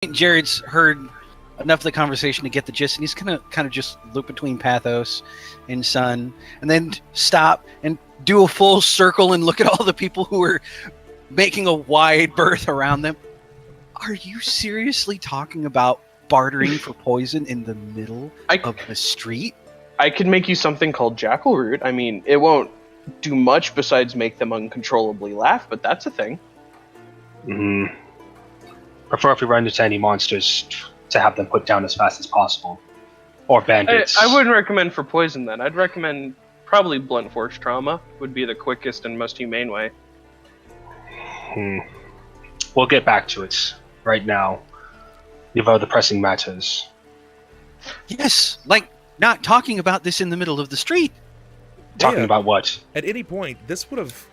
Jerrod's heard enough of the conversation to get the gist, and he's gonna kind of just look between Pathos and Sunn, and then stop and do a full circle and look at all the people who are making a wide berth around them. Are you seriously talking about bartering for poison in the middle of the street? I could make you something called jackal root. I mean, it won't do much besides make them uncontrollably laugh, but that's a thing. Prefer if we run into any monsters to have them put down as fast as possible. Or bandits. I wouldn't recommend for poison then. I'd recommend probably blunt force trauma would be the quickest and most humane way. We'll get back to it. Right now, we have other pressing matters. Yes, like not talking about this in the middle of the street. Talking about what? At any point, this would have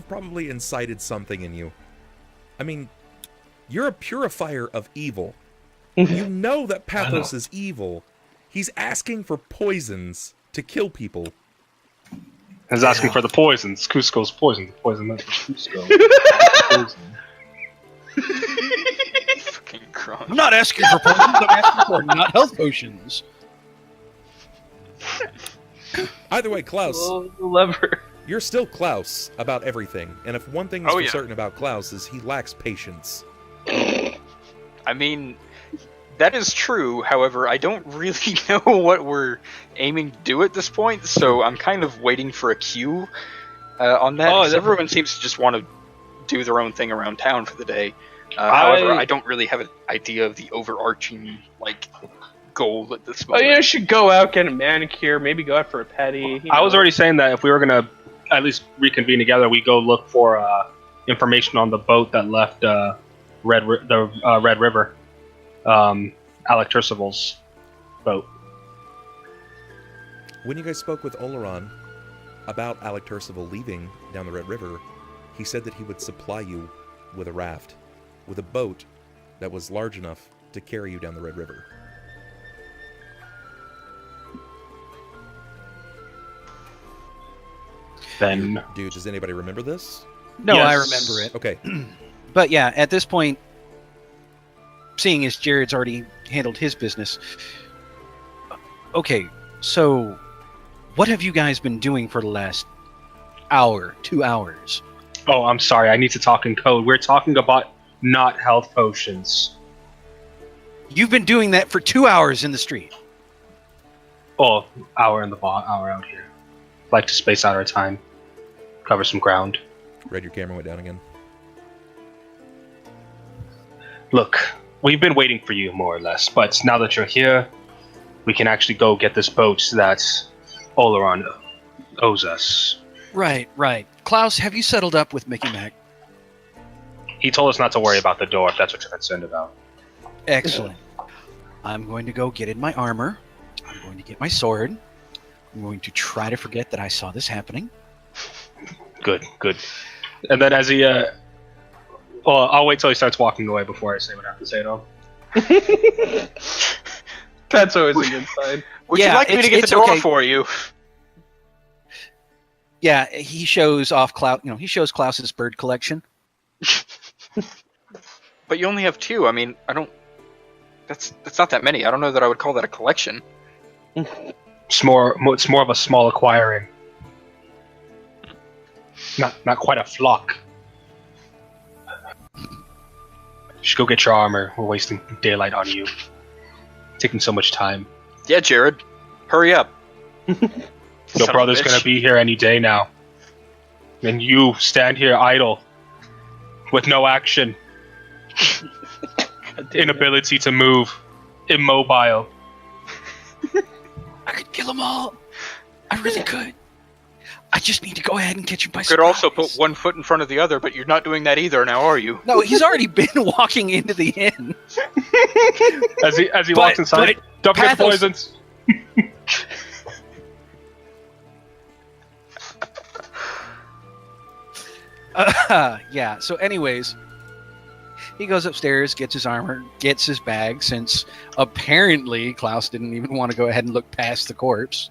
probably incited something in you. I mean, you're a purifier of evil. You know that Pathos is evil. He's asking for poisons to kill people. He's asking for the poisons. Cusco's poison. The poison meant for Cusco. Fucking crunch. I'm not asking for potions, I'm asking for not health potions. Either way, Klaus, Lever. you're still Klaus about everything. And if one thing is for certain about Klaus is he lacks patience. I mean, that is true. However, I don't really know what we're aiming to do at this point, so I'm kind of waiting for a cue on that. Because everyone seems to just want to do their own thing around town for the day. However, I don't really have an idea of the overarching goal at this moment. Oh, you should go out, get a manicure, maybe go out for a petty. I was already saying that if we were going to at least reconvene together, we go look for information on the boat that left Red River. Alec Turcival's boat. When you guys spoke with Oleron about Alec Turcival leaving down the Red River, he said that he would supply you with a raft, with a boat that was large enough to carry you down the Red River. Then, dude, does anybody remember this? No, yes. I remember it. Okay. But yeah, at this point, seeing as Jerrod's already handled his business, okay, so what have you guys been doing for the last hour, 2 hours? Oh, I'm sorry, I need to talk in code. We're talking about not health potions. You've been doing that for 2 hours in the street. Oh, hour in the hour out here. Like to space out our time. Cover some ground. Red, your camera went down again. Look, we've been waiting for you, more or less, but now that you're here, we can actually go get this boat that Oleron owes us. Right. Klaus, have you settled up with Mickey Mac? He told us not to worry about the door, if that's what you're concerned about. Excellent. I'm going to go get in my armor. I'm going to get my sword. I'm going to try to forget that I saw this happening. Good. And then as he, well, I'll wait till he starts walking away before I say what I have to say to him. That's always a good sign. Would you like me to get the door for you? Yeah, he shows off Klaus. He shows Klaus's bird collection. But you only have 2. I mean, I don't. That's not that many. I don't know that I would call that a collection. It's more of a small acquiring. Not quite a flock. You should go get your armor. We're wasting daylight on you. Taking so much time. Yeah, Jerrod. Hurry up. Your brother's gonna be here any day now. And you stand here idle. With no action. Inability to move. Immobile. I could kill them all. I really could. I just need to go ahead and catch him by surprise. Could also put one foot in front of the other, but you're not doing that either now, are you? No, he's already been walking into the inn. As he walks inside, don't forget the poisons. Yeah, so anyways, he goes upstairs, gets his armor, gets his bag, since apparently Klaus didn't even want to go ahead and look past the corpse.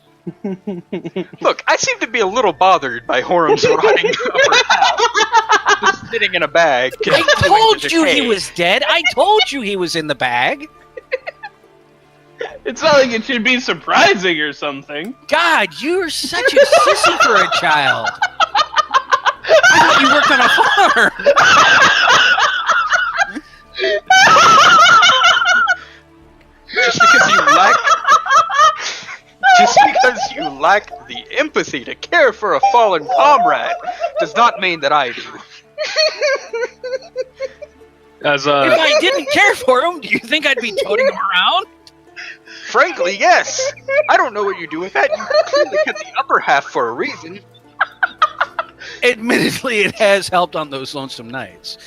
Look, I seem to be a little bothered by Horum's rotting upper half. just sitting in a bag. I continuing told to you he decay. was dead. I told you he was in the bag. It's not like it should be surprising or something. God, you're such a sissy for a child. I thought you worked on a farm. Just because you lack the empathy to care for a fallen comrade does not mean that I do. As If I didn't care for him, do you think I'd be toting him around? Frankly, yes. I don't know what you do with that. You clearly kept the upper half for a reason. Admittedly, it has helped on those lonesome nights.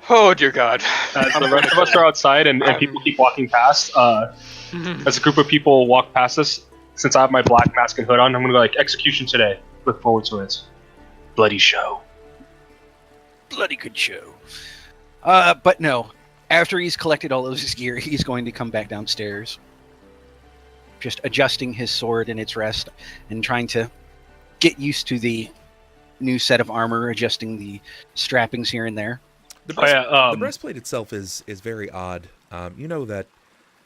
Oh dear God. as the rest of us are outside and people keep walking past, as a group of people walk past us, since I have my black mask and hood on, I'm gonna go like, execution today. Look forward to it. Bloody show. Bloody good show. But no. After he's collected all of his gear, he's going to come back downstairs. Just adjusting his sword in its rest and trying to get used to the new set of armor, adjusting the strappings here and there. The the breastplate itself is very odd. You know that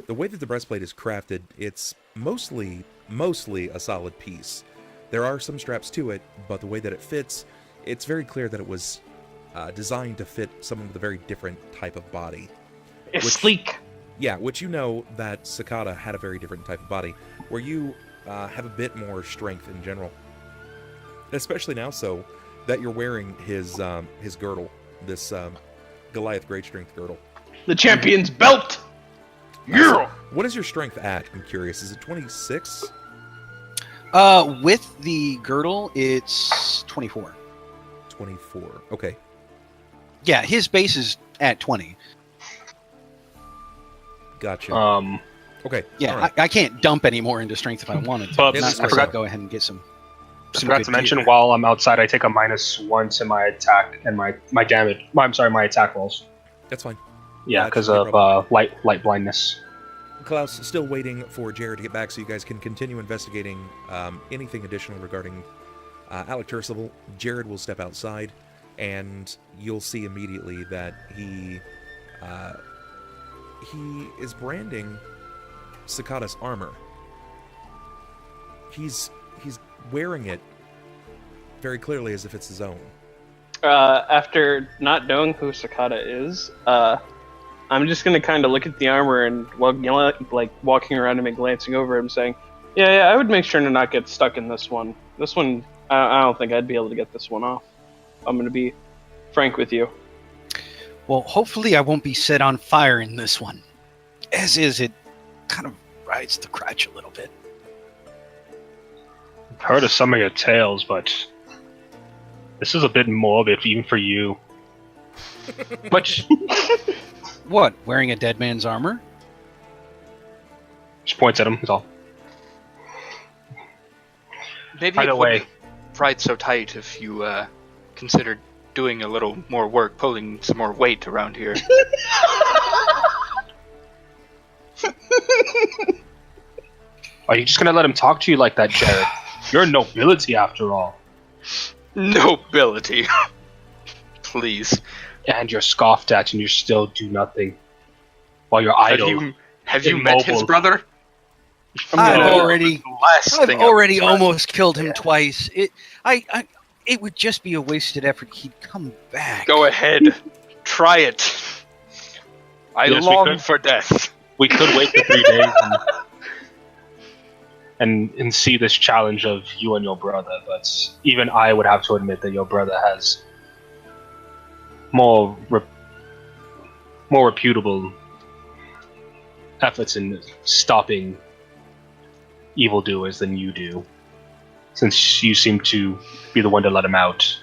the way that the breastplate is crafted, it's mostly a solid piece. There are some straps to it, but the way that it fits, it's very clear that it was designed to fit someone with a very different type of body. It's sleek. Yeah, which you know that Cicada had a very different type of body, where you have a bit more strength in general. Especially now, so that you're wearing his girdle, this Goliath Great Strength girdle. The champion's belt. Yeah. What is your strength at? I'm curious. Is it 26? With the girdle, it's 24. 24. Okay. Yeah, his base is at 20. Gotcha. Okay. Yeah, all right. I can't dump any more into strength if I wanted to. But Not I unless forgot- go ahead and get some I forgot good to mention, gear. while I'm outside, I take a -1 to my attack and my damage. I'm sorry, my attack rolls. That's fine. Yeah, That's because no of problem. light blindness. Klaus, still waiting for Jerrod to get back so you guys can continue investigating anything additional regarding Alec Tercival. Jerrod will step outside, and you'll see immediately that he is branding Cicada's armor. He's wearing it very clearly as if it's his own. After not knowing who Cicada is, I'm just gonna kind of look at the armor and like walking around him and glancing over him, saying, "Yeah, I would make sure to not get stuck in this one. This one, I don't think I'd be able to get this one off. I'm gonna be frank with you." Well, hopefully I won't be set on fire in this one. As is, it kind of rides the crotch a little bit. I've heard of some of your tales, but this is a bit morbid even for you. But What, wearing a dead man's armor? just points at him. That's all. Maybe Either it way. wouldn't ride so tight if you considered doing a little more work, pulling some more weight around here. Are you just gonna let him talk to you like that, Jerrod? You're nobility after all. Nobility. Please. And you're scoffed at and you still do nothing. While you're Have idle. you met his immobile. brother? I've No. already The last thing I already would almost killed him twice. It would just be a wasted effort. He'd come back. Go ahead. Try it. I Yes, we long could. for death. We could wait for 3 days and see this challenge of you and your brother, but even I would have to admit that your brother has more reputable efforts in stopping evildoers than you do, since you seem to be the one to let him out.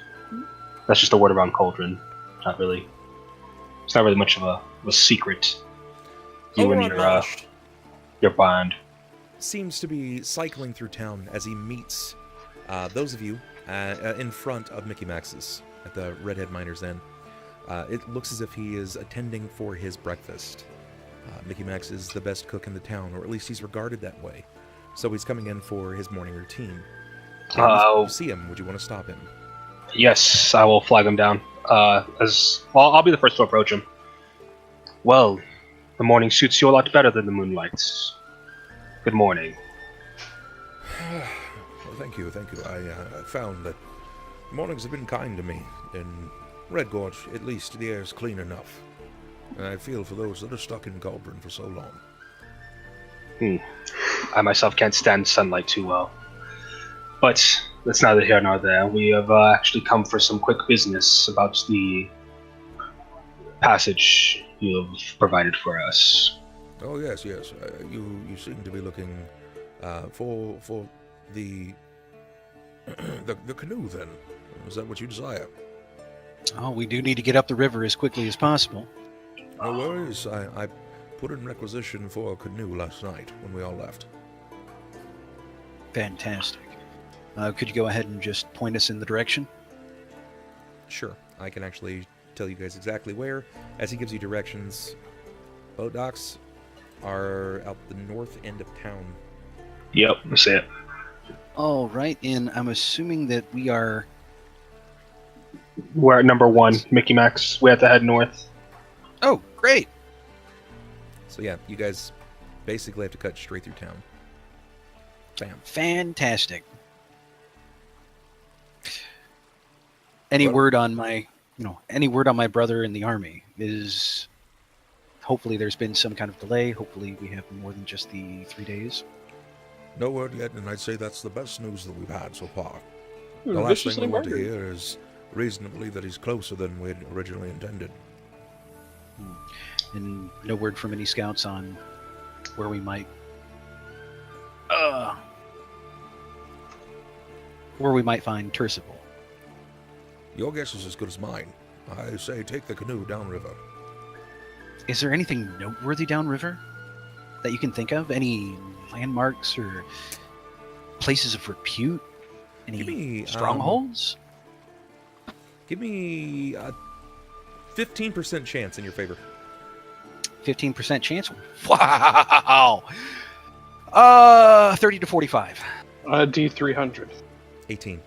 That's just a word around Cauldron. It's not really much of a secret. You and your bond. Seems to be cycling through town as he meets those of you in front of Mickey Max's at the Redhead Miner's Inn. It looks as if he is attending for his breakfast. Mickey Max is the best cook in the town, or at least he's regarded that way. So he's coming in for his morning routine. You see him. Would you want to stop him? Yes, I will flag him down. As well, I'll be the first to approach him. Well, the morning suits you a lot better than the moonlight. Good morning. Well, thank you. I found that mornings have been kind to me. In Redgorge, at least, the air's clean enough. And I feel for those that are stuck in Cauldron for so long. I myself can't stand sunlight too well. But that's neither here nor there. We have actually come for some quick business about the passage you have provided for us. Oh yes. You seem to be looking for the the canoe. Then is that what you desire? Oh, we do need to get up the river as quickly as possible. No worries. I put in requisition for a canoe last night when we all left. Fantastic. Could you go ahead and just point us in the direction? Sure, I can actually tell you guys exactly where. As he gives you directions, boat docks are out the north end of town. Yep, I see it. All right, and I'm assuming that we are... We're at number 1, Mickey Max. We have to head north. Oh, great. So yeah, you guys basically have to cut straight through town. Bam. Fantastic. Any Well- word on my brother in the army? Is hopefully there's been some kind of delay. Hopefully we have more than just the 3 days. No word yet, and I'd say that's the best news that we've had so far. We The were last thing viciously we want to murdered. hear is reason to believe that he's closer than we'd originally intended. And no word from any scouts on where we might find Tercival. Your guess is as good as mine. I say take the canoe downriver. Is there anything noteworthy downriver that you can think of? Any landmarks or places of repute? Any Give me, strongholds? Give me a 15% chance in your favor. 15% chance? Wow! 30 to 45. D300. 18.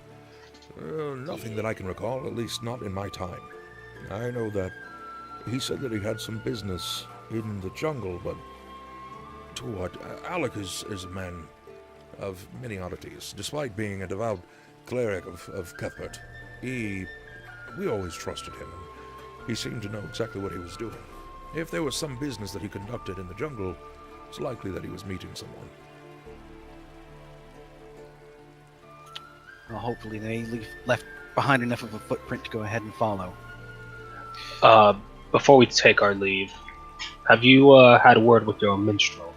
Nothing that I can recall, at least not in my time. I know that he said that he had some business in the jungle, but to what? Alec is a man of many oddities. Despite being a devout cleric of Cuthbert, we always trusted him, and he seemed to know exactly what he was doing. If there was some business that he conducted in the jungle, it's likely that he was meeting someone. Well, hopefully they left behind enough of a footprint to go ahead and follow. Before we take our leave, have you had a word with your minstrel?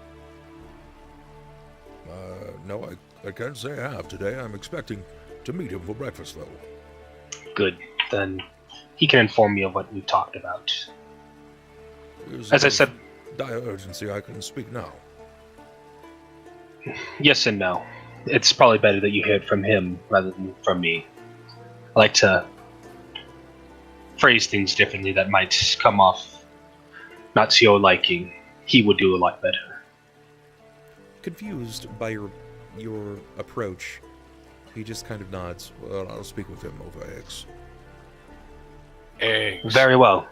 No, I can't say I have today. I'm expecting to meet him for breakfast, though. Good. Then he can inform me of what we talked about. Is As I of said, dire urgency, I can speak now. yes and no. It's probably better that you hear it from him rather than from me. I like to phrase things differently that might come off not to your liking. He would do a lot better. Confused by your approach, he just kind of nods. Well, I'll speak with him over eggs. Eggs. Very well.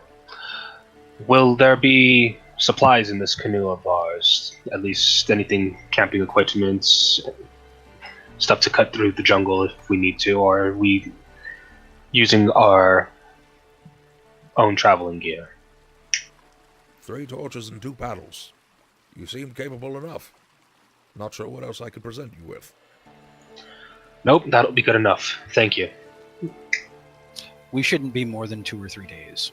Will there be supplies in this canoe of ours? At least anything, camping equipment, stuff to cut through the jungle if we need to, or are we using our own traveling gear? 3 torches and 2 paddles. You seem capable enough. Not sure what else I could present you with. Nope, that'll be good enough. Thank you. We shouldn't be more than 2 or 3 days.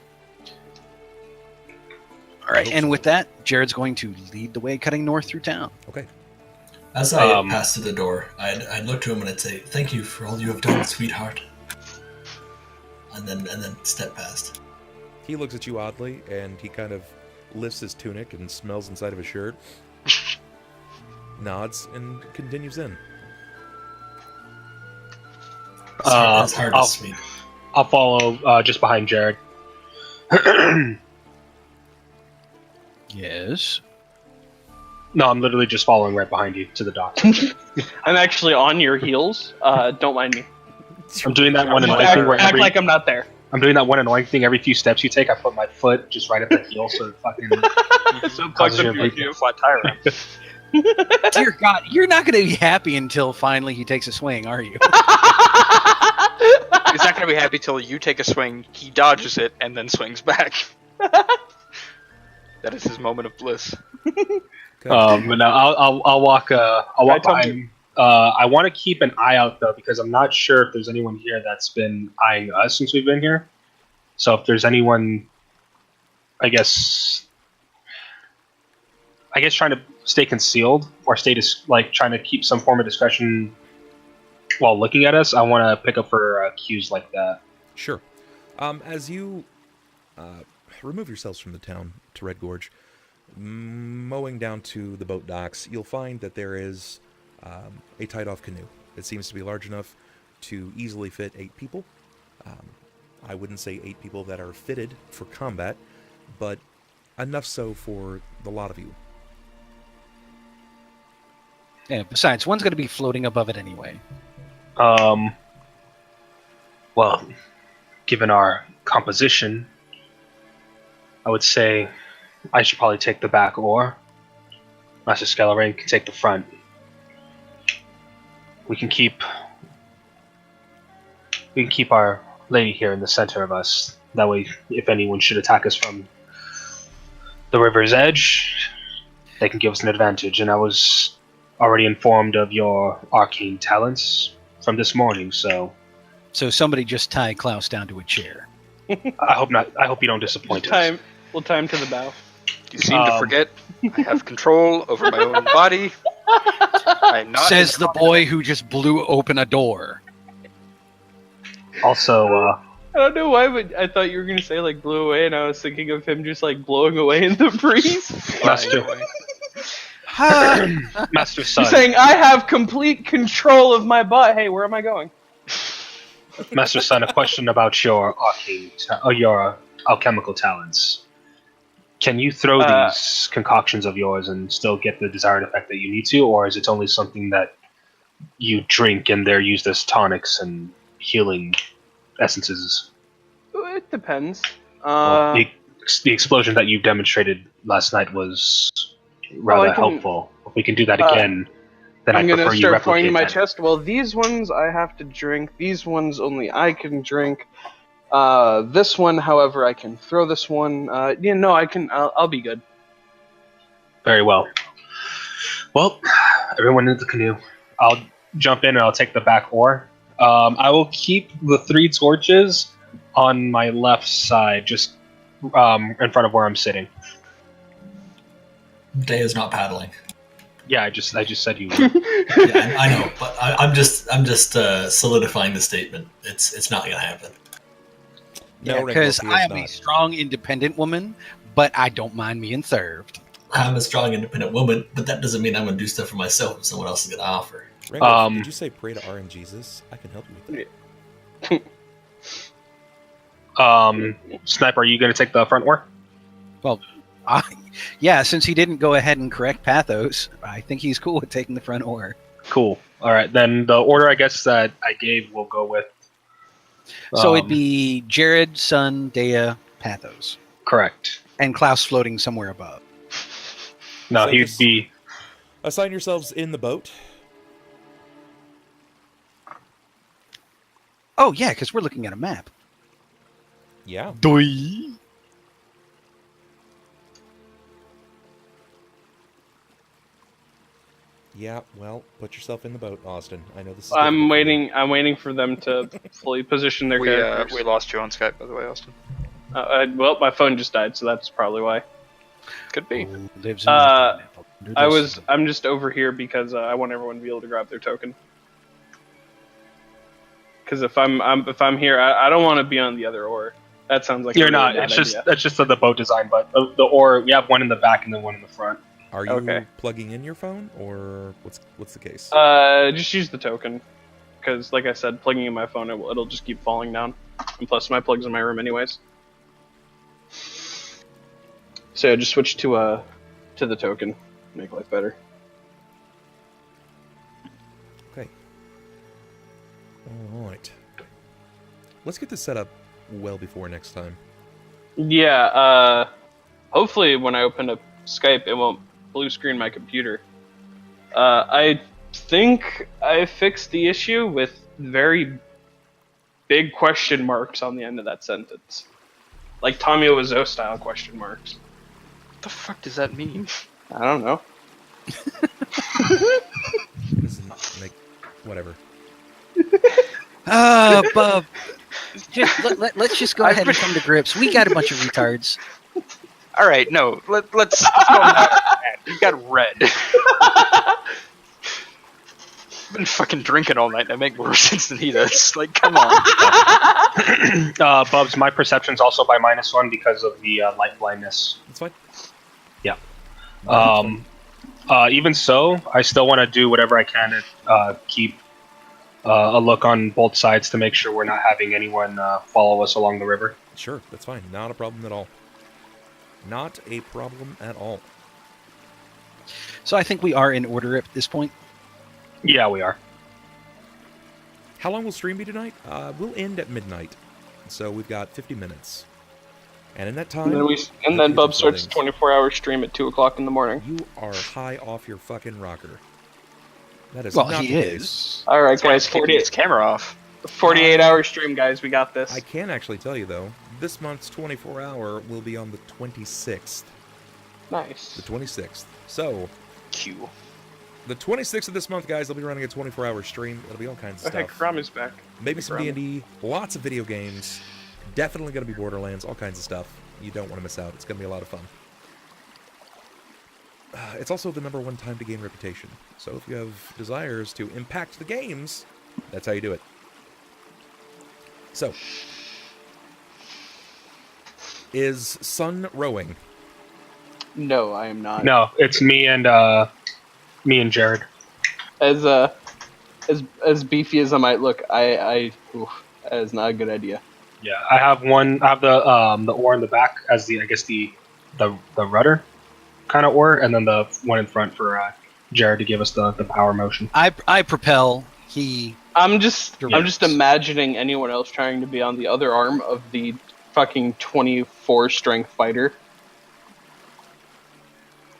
All right, and with that, Jerrod's going to lead the way cutting north through town. Okay. As I passed to the door, I'd look to him and I'd say, "Thank you for all you have done, sweetheart." And then step past. He looks at you oddly, and he kind of lifts his tunic and smells inside of his shirt. Nods and continues in. It's hard to speak. I'll follow just behind Jerrod. Yes. No, I'm literally just following right behind you to the dock. I'm actually on your heels. Don't mind me. I'm doing that one Just annoying thing where act like I'm not there. I'm doing that one annoying thing every few steps you take. I put my foot just right at the heel, so it fucking So causes fucked you up to you. a flat tire around. Dear God, you're not going to be happy until finally he takes a swing, are you? He's not going to be happy till you take a swing, he dodges it, and then swings back. That is his moment of bliss. Okay. But no, I'll walk. I'll walk told behind. I want to keep an eye out though, because I'm not sure if there's anyone here that's been eyeing us since we've been here. So if there's anyone, I guess trying to stay concealed or trying to keep some form of discretion while looking at us, I want to pick up for cues like that. Sure. As you remove yourselves from the town to Redgorge, mowing down to the boat docks, you'll find that there is a tied-off canoe. It seems to be large enough to easily fit 8 people. I wouldn't say 8 people that are fitted for combat, but enough so for the lot of you. Yeah, besides, one's going to be floating above it anyway. Well, given our composition, I would say I should probably take the back oar. Master Scalaring can take the front. We can keep our lady here in the center of us. That way, if anyone should attack us from the river's edge, they can give us an advantage. And I was already informed of your arcane talents from this morning, so somebody just tie Klaus down to a chair. I hope not. I hope you don't disappoint us. We'll tie him to the bow. You seem to forget I have control over my own body. I'm not Says the boy who just blew open a door. Also, I don't know why, but I thought you were gonna say like blew away, and I was thinking of him just like blowing away in the breeze. Master Sunn. You're saying I have complete control of my butt. Hey, where am I going? Master Sunn, a question about your your alchemical talents. Can you throw these concoctions of yours and still get the desired effect that you need to, or is it only something that you drink and they're used as tonics and healing essences? It depends. Well, the explosion that you demonstrated last night was rather helpful. If we can do that again, then I'm I gonna prefer you start replicate pointing to my that. chest. Well, these ones I have to drink. These ones only I can drink. This one, however, I can throw this one. I can. I'll be good. Very well. Well, everyone in the canoe. I'll jump in and I'll take the back oar. I will keep the 3 torches on my left side, just in front of where I'm sitting. Deia's not paddling. Yeah, I just said you. Yeah, I know, but I'm just solidifying the statement. It's not gonna happen. Yeah, because I am a strong, independent woman, but I don't mind being served. I'm a strong, independent woman, but that doesn't mean I'm gonna do stuff for myself if someone else is gonna offer. Randolph, did you say pray to RN Jesus? I can help you with that. Sniper, are you going to take the front oar? Well, yeah, since he didn't go ahead and correct Pathos, I think he's cool with taking the front oar. Cool. All right, then the order I guess that I gave will go with. So it'd be Jerrod, Sunn, Deia, Pathos. Correct. And Klaus floating somewhere above. No, So he'd be. Assign yourselves in the boat. Oh, yeah, because we're looking at a map. Yeah. Doi. Yeah, well, put yourself in the boat, Austin. I know this is I'm difficult for you. waiting for them to fully position their We characters. lost you on Skype, by the way, Austin. Well, my phone just died, so that's probably why. Could be. Who lives in the pineapple? I'm just over here because I want everyone to be able to grab their token. Because if I'm here, I don't want to be on the other oar. That sounds like You're a really not. bad It's just idea. that's just the boat design, but the oar we have one in the back and then one in the front. Are you Okay. plugging in your phone, or what's the case? Just use the token, because like I said, plugging in my phone it'll just keep falling down, and plus my plug's in my room anyways. So just switch to the token, make life better. Okay. All right. let's get this set up well before next time. Yeah, hopefully when I open up Skype, it won't blue screen my computer. I think I fixed the issue with very big question marks on the end of that sentence. Like Tommy Wiseau style question marks. What the fuck does that mean? I don't know. Doesn't make whatever. Bub. Let's just go ahead and come to grips. We got a bunch of retards. All right, no, let's go now. You got red. I've been fucking drinking all night and I make more sense than he does. Like, come on. Bubs, my perception's also by -1 because of the light blindness. That's fine. Yeah. Even so, I still want to do whatever I can to keep a look on both sides to make sure we're not having anyone follow us along the river. Sure, that's fine. Not a problem at all. Not a problem at all. So I think we are in order at this point. Yeah, we are. How long will stream be tonight? We'll end at midnight. So we've got 50 minutes. And in that time... And then Bub starts a 24-hour stream at 2 o'clock in the morning. You are high off your fucking rocker. That is Well, not he the is. case. All right, That's why guys, he's keeping his camera off. 48-hour stream, guys. We got this. I can actually tell you, though, this month's 24-hour will be on the 26th. Nice. The 26th. So, Q. the 26th of this month, guys, I'll be running a 24-hour stream. It'll be all kinds of Okay, stuff. Rami's back. Maybe some Rami. D&D, lots of video games. Definitely going to be Borderlands, all kinds of stuff. You don't want to miss out. It's going to be a lot of fun. It's also the #1 time to gain reputation. So if you have desires to impact the games, that's how you do it. So, is Sunn rowing? No, I am not. No, it's me and Jerrod. As beefy as I might look, that is not a good idea. Yeah, I have the oar in the back as the rudder kind of oar, and then the one in front for Jerrod to give us the power motion. I propel. I'm just imagining anyone else trying to be on the other arm of the fucking 24 strength fighter.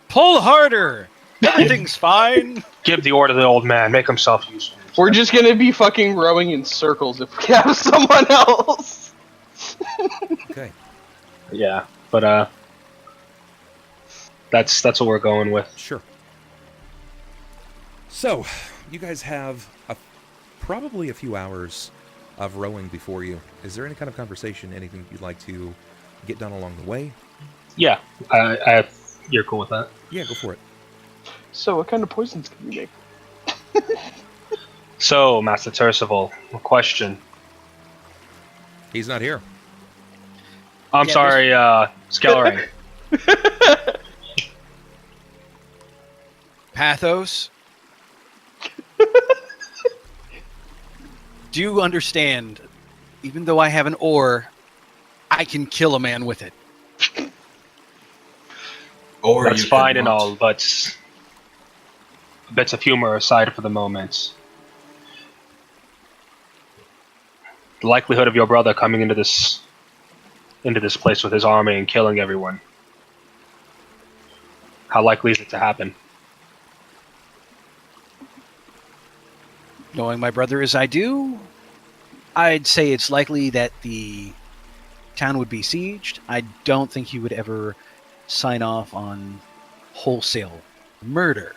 Pull harder. Everything's fine. Give the oar to the old man. Make himself useful. We're just gonna be fucking rowing in circles if we have someone else. Okay. Yeah, but that's what we're going with. Sure. So, you guys have probably a few hours of rowing before you. Is there any kind of conversation, anything you'd like to get done along the way? Yeah, you're cool with that? Yeah, go for it. So, what kind of poisons can we make? So, Master Tercival, a question. He's not here. I'm sorry, Scaleray. Pathos. Do you understand? Even though I have an oar, I can kill a man with it. Or That's you fine could and not. all, but bits of humor aside for the moment. The likelihood of your brother coming into this place with his army and killing everyone. How likely is it to happen? Knowing my brother as I do, I'd say it's likely that the town would be sieged. I don't think he would ever sign off on wholesale murder.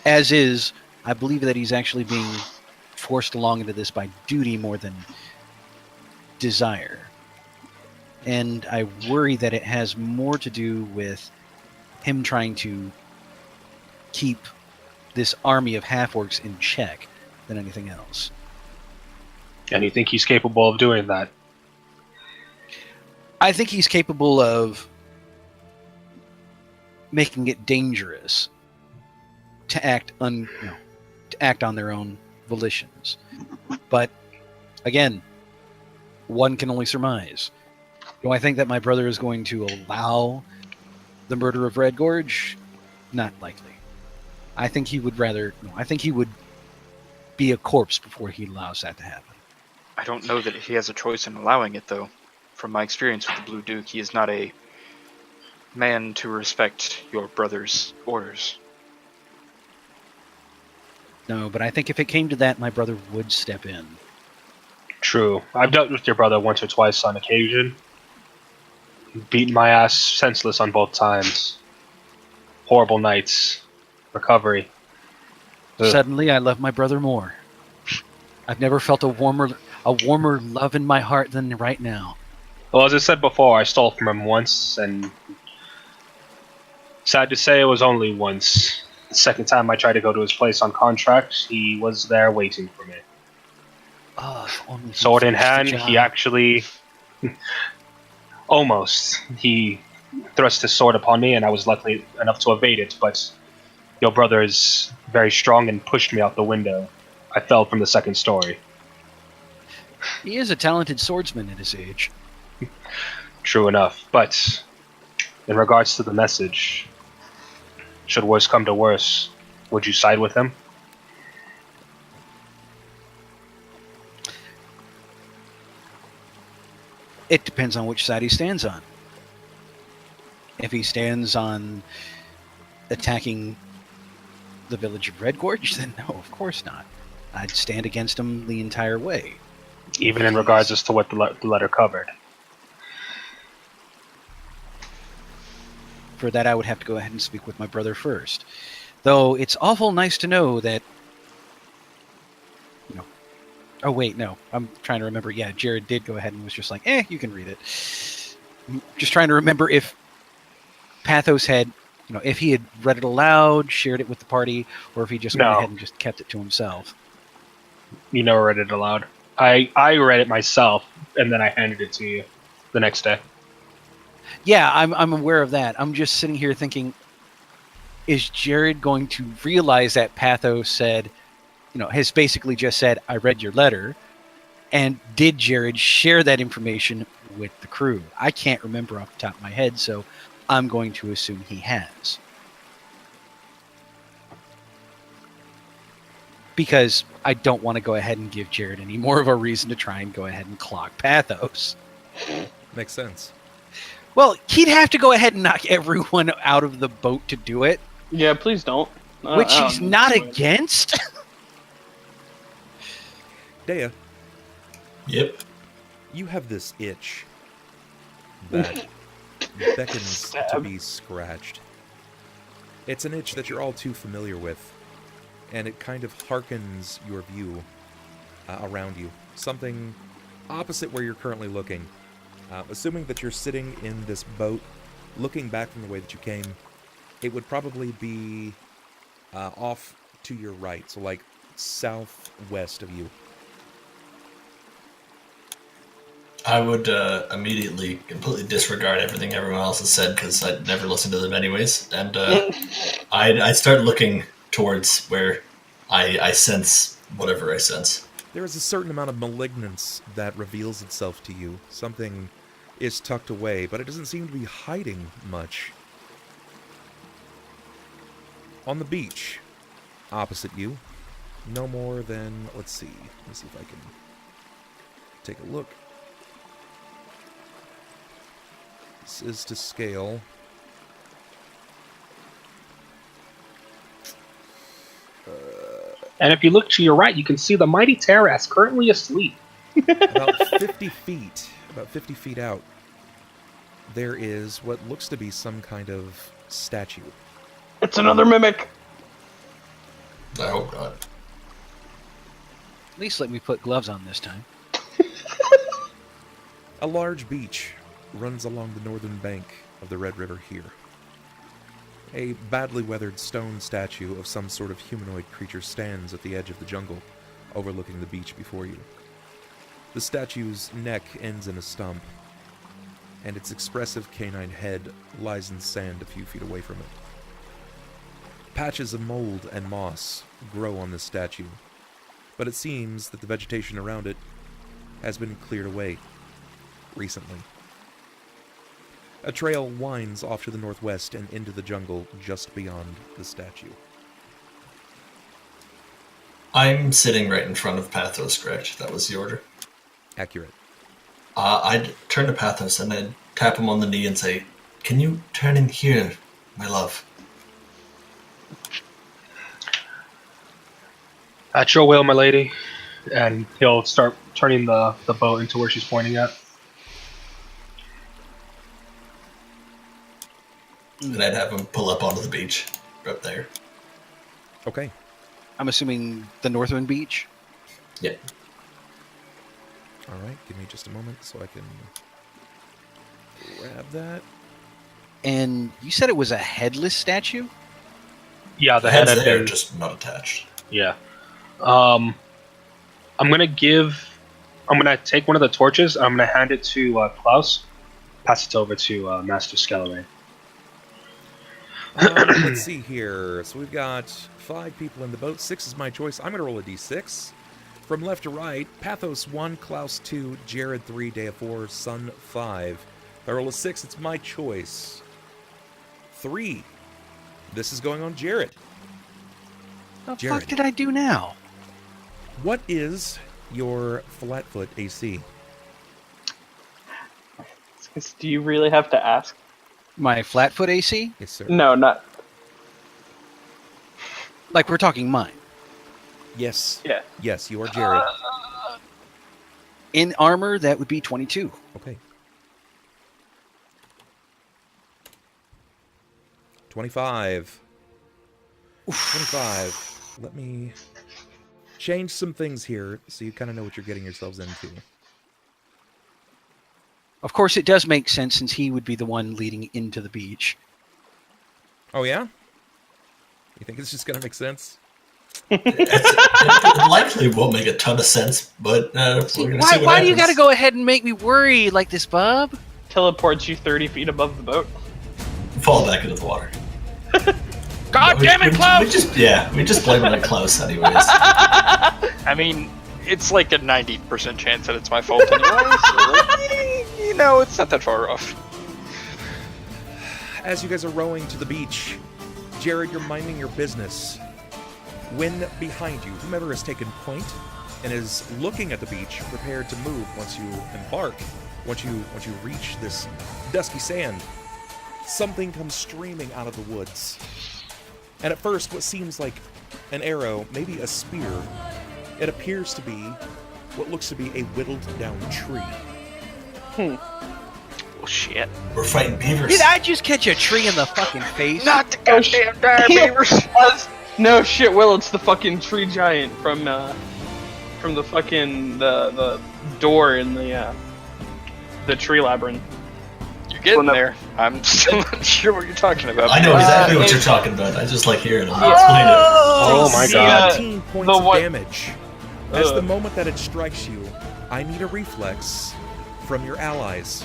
As is, I believe that he's actually being forced along into this by duty more than desire. And I worry that it has more to do with him trying to keep this army of half-orcs in check than anything else. And you think he's capable of doing that? I think he's capable of making it dangerous to act on their own volitions. But again, one can only surmise. Do I think that my brother is going to allow the murder of Redgorge? Not likely. I think he would be a corpse before he allows that to happen. I don't know that he has a choice in allowing it, though. From my experience with the Blue Duke, he is not a man to respect your brother's orders. No, but I think if it came to that, my brother would step in. True. I've dealt with your brother once or twice on occasion. Beaten my ass senseless on both times. Horrible nights. Recovery. Ugh. Suddenly, I love my brother more. I've never felt a warmer love in my heart than right now. Well, as I said before, I stole from him once, and sad to say it was only once. The second time I tried to go to his place on contract, he was there waiting for me. Oh, if only he Sword in finished the hand, job. he actually... almost. He thrust his sword upon me, and I was lucky enough to evade it, but your brother is very strong and pushed me out the window. I fell from the second story. He is a talented swordsman at his age. True enough, but in regards to the message, should worse come to worse, would you side with him? It depends on which side he stands on. If he stands on attacking the village of Redgorge, then no, of course not. I'd stand against him the entire way. Even in regards as to what the letter covered. For that, I would have to go ahead and speak with my brother first. Though it's awful nice to know that... Oh, wait, no. I'm trying to remember. Yeah, Jerrod did go ahead and was just like, you can read it. I'm just trying to remember if Pathos had... if he had read it aloud, shared it with the party, or if he just went ahead and just kept it to himself. You never read it aloud. I read it myself, and then I handed it to you the next day. Yeah, I'm aware of that. I'm just sitting here thinking, is Jerrod going to realize that Pathos said, has basically just said, I read your letter, and did Jerrod share that information with the crew? I can't remember off the top of my head, so I'm going to assume he has. Because I don't want to go ahead and give Jerrod any more of a reason to try and go ahead and clock Pathos. Makes sense. Well, he'd have to go ahead and knock everyone out of the boat to do it. Yeah, please don't. Which he's not against. Deia, Yep. you have this itch that beckons to be scratched. It's an itch that you're all too familiar with, and it kind of harkens your view around you. Something opposite where you're currently looking. Assuming that you're sitting in this boat, looking back from the way that you came, it would probably be off to your right, so like southwest of you. I would immediately completely disregard everything everyone else has said because I'd never listen to them anyways, and I'd start looking towards where I sense whatever I sense. There is a certain amount of malignance that reveals itself to you. Something is tucked away, but it doesn't seem to be hiding much. On the beach, opposite you, no more than, let's see if I can take a look. This is to scale. And if you look to your right, you can see the mighty Terras currently asleep. About 50 feet out, there is what looks to be some kind of statue. It's another mimic. I hope not. At least let me put gloves on this time. A large beach runs along the northern bank of the Red River here. A badly weathered stone statue of some sort of humanoid creature stands at the edge of the jungle, overlooking the beach before you. The statue's neck ends in a stump, and its expressive canine head lies in sand a few feet away from it. Patches of mold and moss grow on this statue, but it seems that the vegetation around it has been cleared away recently. A trail winds off to the northwest and into the jungle just beyond the statue. I'm sitting right in front of Pathos, correct? That was the order. Accurate. I'd turn to Pathos and I'd tap him on the knee and say, "Can you turn in here, my love?" At your will, my lady. And he'll start turning the boat into where she's pointing at. And I'd have him pull up onto the beach up there. Okay. I'm assuming the Northwind Beach. Yeah. All right. Give me just a moment so I can grab that. And you said it was a headless statue? Yeah, the The head head's had there, been. just not attached. Yeah. I'm gonna take one of the torches. I'm gonna hand it to Klaus. Pass it over to Master Scalloway. Let's see here. So we've got 5 people in the boat. 6 is my choice. I'm going to roll a d6. From left to right, Pathos 1, Klaus 2, Jerrod 3, Deia 4, Sunn 5. If I roll a 6, it's my choice. 3. This is going on Jerrod. The Jerrod. fuck did I do now? What is your flatfoot AC? Do you really have to ask? My flatfoot AC? Yes, sir. No, not. Like we're talking mine. Yes. Yeah. Yes, you are Jerrod. In armor, that would be 22. Okay. 25. 25. Let me change some things here so you kind of know what you're getting yourselves into. Of course, it does make sense since he would be the one leading into the beach. Oh, yeah? You think it's just going to make sense? It likely won't make a ton of sense, but we're See, going to see what why do you happens. got to go ahead and make me worry like this, bub? Teleports you 30 feet above the boat. Fall back into the water. God damn it, Klaus! We just blame it on Klaus anyways. I mean, it's like a 90% chance that it's my fault anyway, so, you know, it's not that far off. As you guys are rowing to the beach, Jerrod, you're minding your business. When behind you, whomever has taken point and is looking at the beach, prepared to move once you embark, once you reach this dusky sand, something comes streaming out of the woods. And at first, what seems like an arrow, maybe a spear, it appears to be what looks to be a whittled down tree. Well, shit. We're fighting beavers. Did I just catch a tree in the fucking face? Not the goddamn dire beavers! No shit, Will. It's the fucking tree giant from the fucking the door in the tree labyrinth. You're getting there. I'm still not sure what you're talking about. I know exactly what it- you're talking about. I just like hearing him explain it. Oh my god. 17 points the of one- damage. As the moment that it strikes you, I need a reflex from your allies.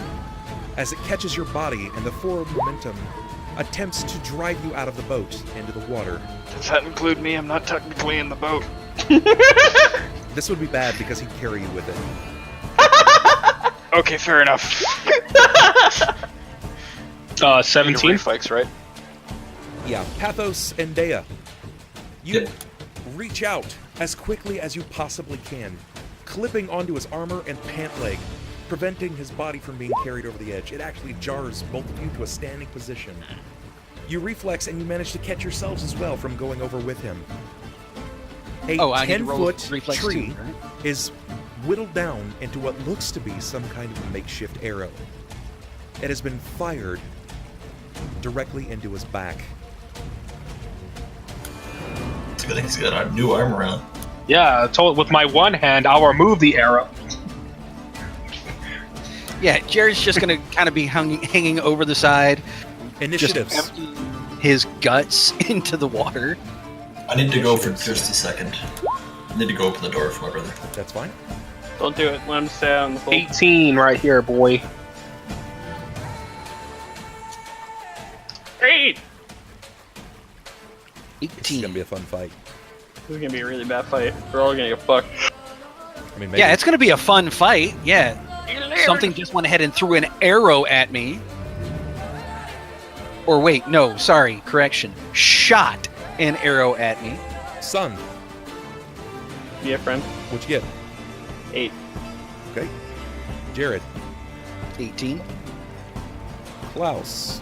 As it catches your body and the forward momentum attempts to drive you out of the boat into the water. Does that include me? I'm not technically in the boat. This would be bad because he'd carry you with it. Okay, fair enough. 17. Reflex, right? Yeah, Pathos and Deia. You Yep. reach out as quickly as you possibly can, clipping onto his armor and pant leg, preventing his body from being carried over the edge. It actually jars both of you to a standing position. You reflex and you manage to catch yourselves as well from going over with him. A I need to roll 10-foot reflex tree too, right? is whittled down into what looks to be some kind of makeshift arrow. It has been fired directly into his back. It's a good thing he's got our new armor on. Yeah, with my one hand, I'll remove the arrow. Yeah, Jerrod's just going to kind of be hanging over the side, Initiatives. just empty his guts into the water. I need to go for just a second. I need to go open the door for my brother. That's fine. Don't do it. Let him stay on the boat. 18 right here, boy. 8! This is 18. gonna be a fun fight. This is gonna be a really bad fight. We're all gonna get fucked. I mean, maybe. Yeah, it's going to be a fun fight. Yeah. Something just went ahead and threw an arrow at me. Or wait, no, sorry, correction. Shot an arrow at me. Sunn. Be a friend. What'd you get? 8. Okay. Jerrod. 18. Klaus.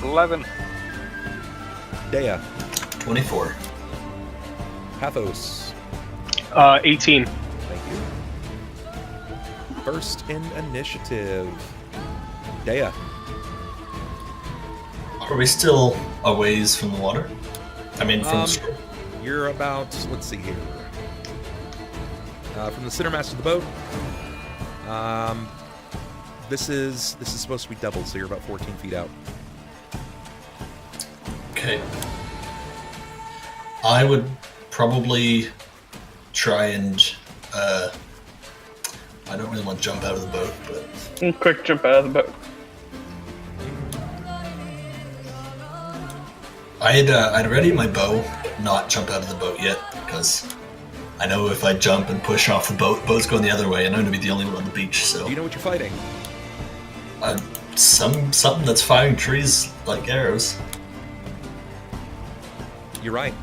11. Deia. 24. Pathos. 18. Thank you. First in initiative. Deia. Are we still a ways from the water? I mean, from the shore? You're about, let's see here. From the center mast of the boat. This is supposed to be doubled, so you're about 14 feet out. Okay. I would probably try and I don't really want to jump out of the boat, but Quick jump out of the boat. I'd ready my bow, not jump out of the boat yet, because I know if I jump and push off the boat's going the other way, and I'm going to be the only one on the beach. So Do you know what you're fighting? something that's firing trees like arrows. You're right.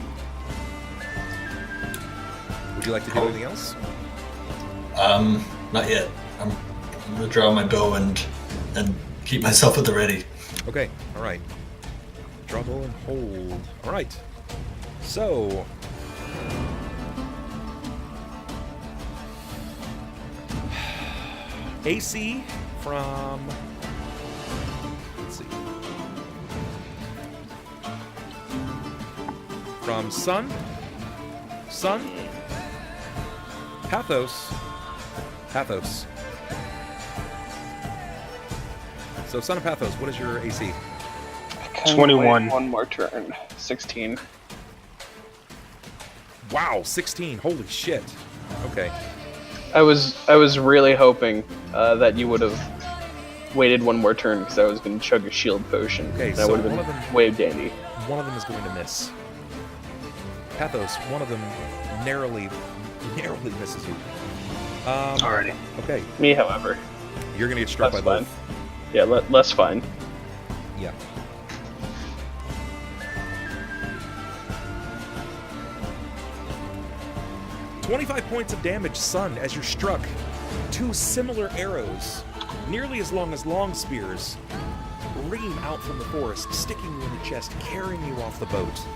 Would you like to do anything else? Not yet. I'm gonna draw my bow and keep myself at the ready. Okay, alright. Draw bow and hold. Alright. So... AC from... Let's see. From Sunn. Pathos. So, Sunn and Pathos, what is your AC? 21. One more turn. 16. Wow, 16. Holy shit. Okay. I was really hoping that you would have waited one more turn because I was going to chug a shield potion. Okay, that so would have one of been them- way dandy. One of them is going to miss. Pathos, one of them narrowly misses you. Alrighty. Okay, Me, however, you're going to get struck That's by fine. both. Yeah, less fine. Yeah. "25 points of damage, Sunn, as you're struck. 2 similar arrows, nearly as long as long spears, ream out from the forest, sticking you in the chest, carrying you off the boat.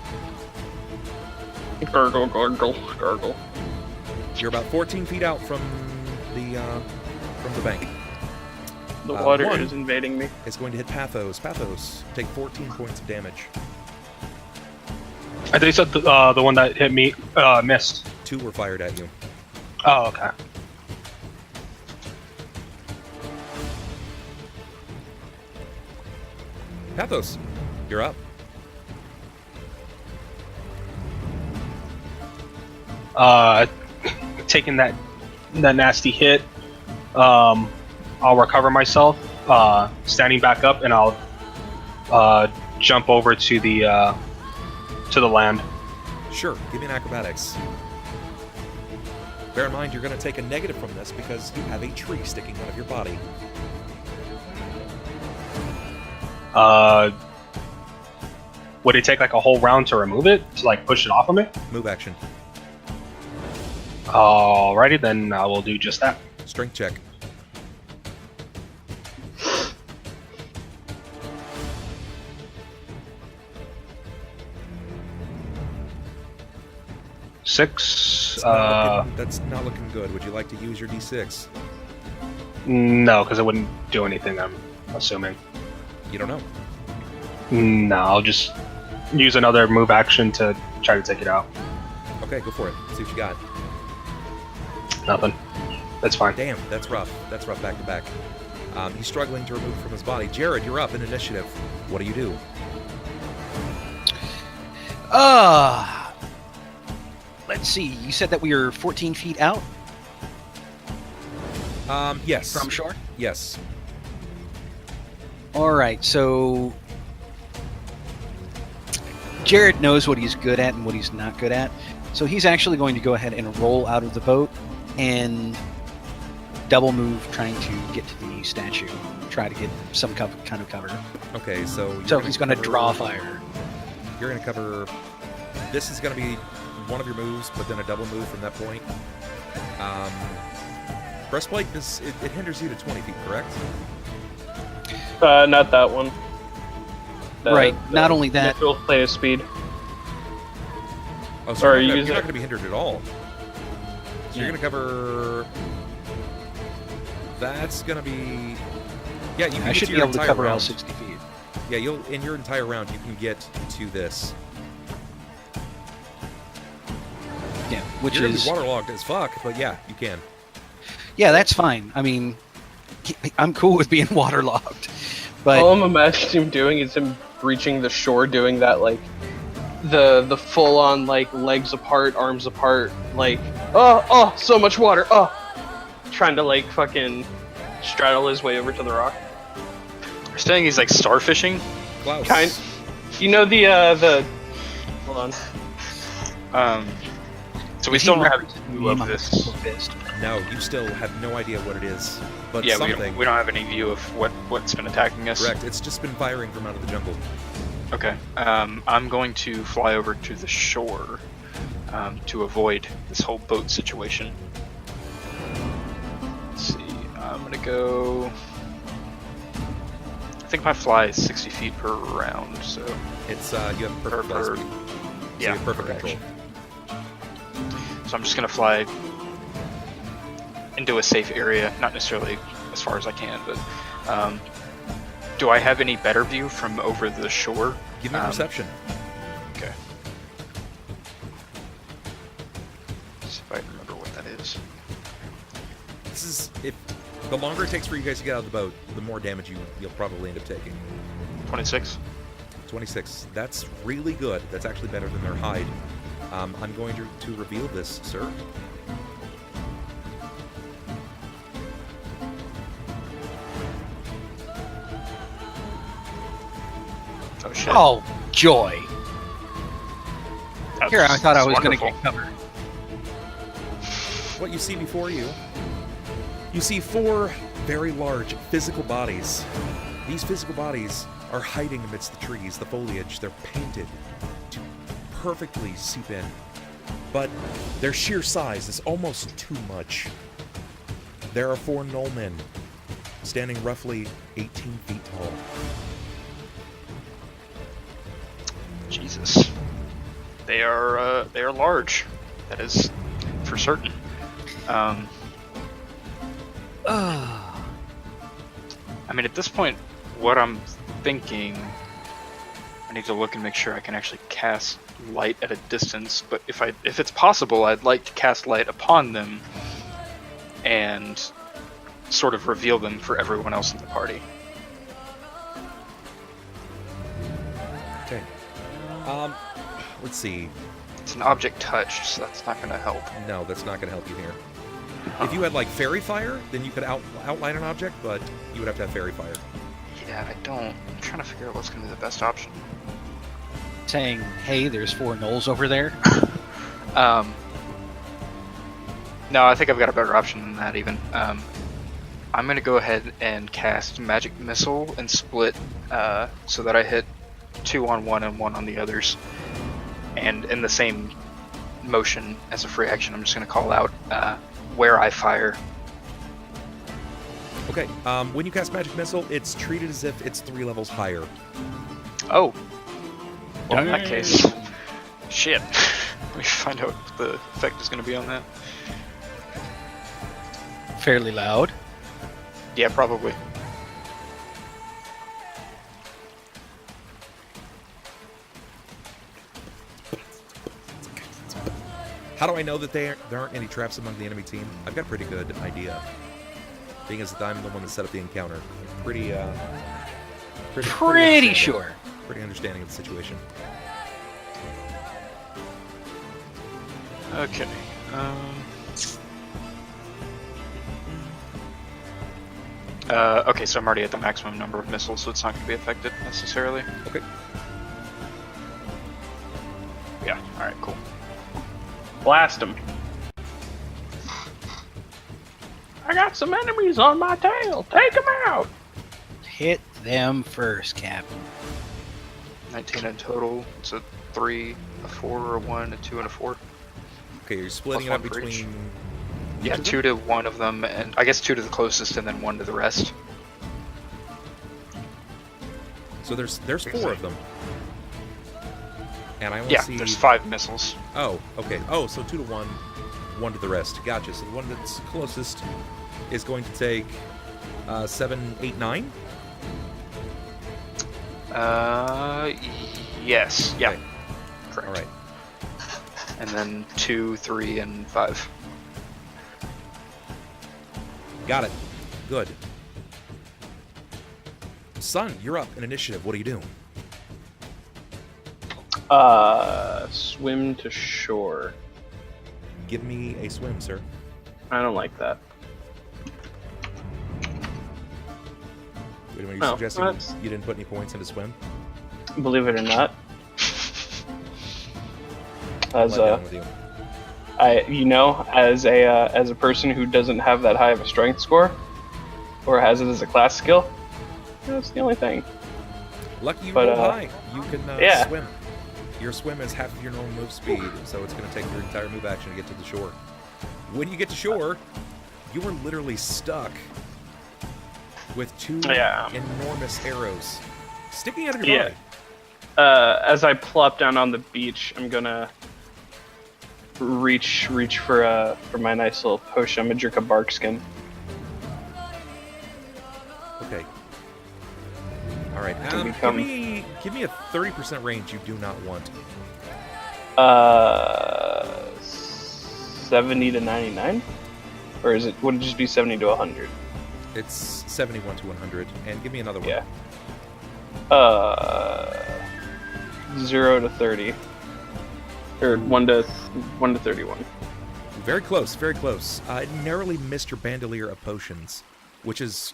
Gargle, gargle, gargle. You're about 14 feet out from the bank. The water one. is invading me. It's going to hit Pathos. Pathos, take 14 points of damage. I think you said the one that hit me missed. 2 were fired at you. Oh, okay. Pathos, you're up. Taking that nasty hit, I'll recover myself, standing back up, and I'll jump over to the land. Sure, give me an acrobatics. Bear in mind, you're going to take a negative from this because you have a tree sticking out of your body. Would it take like a whole round to remove it, to like push it off of me? Move action. Alrighty, then I will do just that. Strength check. Six. That's not looking good. Would you like to use your d6? No, because it wouldn't do anything, I'm assuming. You don't know. No, I'll just use another move action to try to take it out. Okay, go for it. See what you got. Nothing. That's fine. Damn, that's rough. That's rough back to back. He's struggling to remove from his body. Jerrod, you're up in initiative. What do you do? Let's see. You said that we were 14 feet out Yes. from shore? Yes. All right, so Jerrod knows what he's good at and what he's not good at. So he's actually going to go ahead and roll out of the boat and double move, trying to get to the statue, try to get some kind of cover. Okay, so... So he's going to draw fire. You're going to cover... This is going to be one of your moves, but then a double move from that point. Breastplate, it hinders you to 20 feet, correct? Not that one. Right, not only that- Natural play of speed. Oh, so Or you're use not it- going to be hindered at all. So you're going to cover... That's going to be... Yeah, you can I get should to be your able to entire cover all round. 60 feet. Yeah, in your entire round, you can get to this. Yeah, which You're is... going to be waterlogged as fuck, but yeah, you can. Yeah, that's fine. I mean, I'm cool with being waterlogged. But All I'm imagining him doing is him reaching the shore, doing that like the full on like legs apart, arms apart, like oh so much water, trying to like fucking straddle his way over to the rock. You're saying he's like starfishing? Klaus. You know the hold on. So we still don't have a view of I'm this. pissed. No, you still have no idea what it is, but Yeah, something. we don't have any view of what's been attacking us. Correct. It's just been firing from out of the jungle. Okay. I'm going to fly over to the shore to avoid this whole boat situation. Let's see. I'm gonna go. I think my fly is 60 feet per round, so It's you have perfect fly speed. So you have perfect control. So I'm just gonna fly into a safe area, not necessarily as far as I can, but do I have any better view from over the shore? Give me a perception. Okay. See if I can remember what that is. This is if the longer it takes for you guys to get out of the boat, the more damage you'll probably end up taking. 26. 26. That's really good. That's actually better than their hide. I'm going to reveal this, sir. Oh shit. Oh, joy. That's Here, I thought I was going to wonderful. get covered. What you see before you, you see 4 very large physical bodies. These physical bodies are hiding amidst the trees, the foliage. They're painted to perfectly seep in. But their sheer size is almost too much. There are 4 gnollmen, standing roughly 18 feet tall. Jesus. They are large. That is for certain. I mean, at this point, what I'm thinking, I need to look and make sure I can actually cast light at a distance. But if it's possible, I'd like to cast light upon them and sort of reveal them for everyone else in the party. Okay. Let's see. It's an object touch, so that's not going to help. No, that's not going to help you here. If you had like fairy fire, then you could outline an object, but you would have to have fairy fire. Yeah, I don't. I'm trying to figure out what's going to be the best option. Saying, hey, there's 4 gnolls over there. No, I think I've got a better option than that even. I'm going to go ahead and cast Magic Missile and split so that I hit 2 on one and 1 on the others. And in the same motion as a free action, I'm just going to call out where I fire. Okay, when you cast Magic Missile, it's treated as if it's 3 levels higher. Oh. Well, in that case, shit. Let me find out what the effect is going to be on that. Fairly loud. Yeah, probably. How do I know that there aren't any traps among the enemy team? I've got a pretty good idea. Being as I'm the one that set up the encounter. Pretty Pretty sure. Pretty understanding of the situation. Okay. Okay, so I'm already at the maximum number of missiles, so it's not going to be affected necessarily. Okay. Yeah, alright, cool. Blast him. I got some enemies on my tail. Take them out. Hit them first, Captain. 19 in total. It's a 3, a 4, a 1, a 2, and a 4. Okay, you're splitting it Plus up one for each. between. Yeah, each of them? 2 to one of them, and I guess 2 to the closest, and then 1 to the rest. So there's 4 of them. And I only Yeah, see. there's 5 missiles. Oh, okay. Oh, so 2 to 1, 1 to the rest. Gotcha. So the one that's closest is going to take 7, 8, 9. Yes. Yeah. Okay. Correct. All right. And then 2, 3, and 5. Got it. Good. Sunn, you're up in initiative. What are you doing? Swim to shore. Give me a swim, sir. I don't like that. Wait a minute, Oh, you're suggesting that's- you didn't put any points into swim? Believe it or not. I'm As let down with you. as a person who doesn't have that high of a strength score, or has it as a class skill, that's the only thing. Lucky you but, rolled high. You can yeah. swim. Your swim is half of your normal move speed, so it's going to take your entire move action to get to the shore. When you get to shore, you are literally stuck with 2 Yeah. enormous arrows sticking out of your Yeah. body. As I plop down on the beach, I'm gonna reach for my nice little potion. I'm gonna drink a bark skin. Okay. All right. To become- Give me a 30% range you do not want. 70 to 99, or would it just be 70 to 100? It's 71 to 100, and give me another one. Yeah. 0 to 30, or 1 to 31. Very close, very close. I narrowly missed your bandolier of potions, which is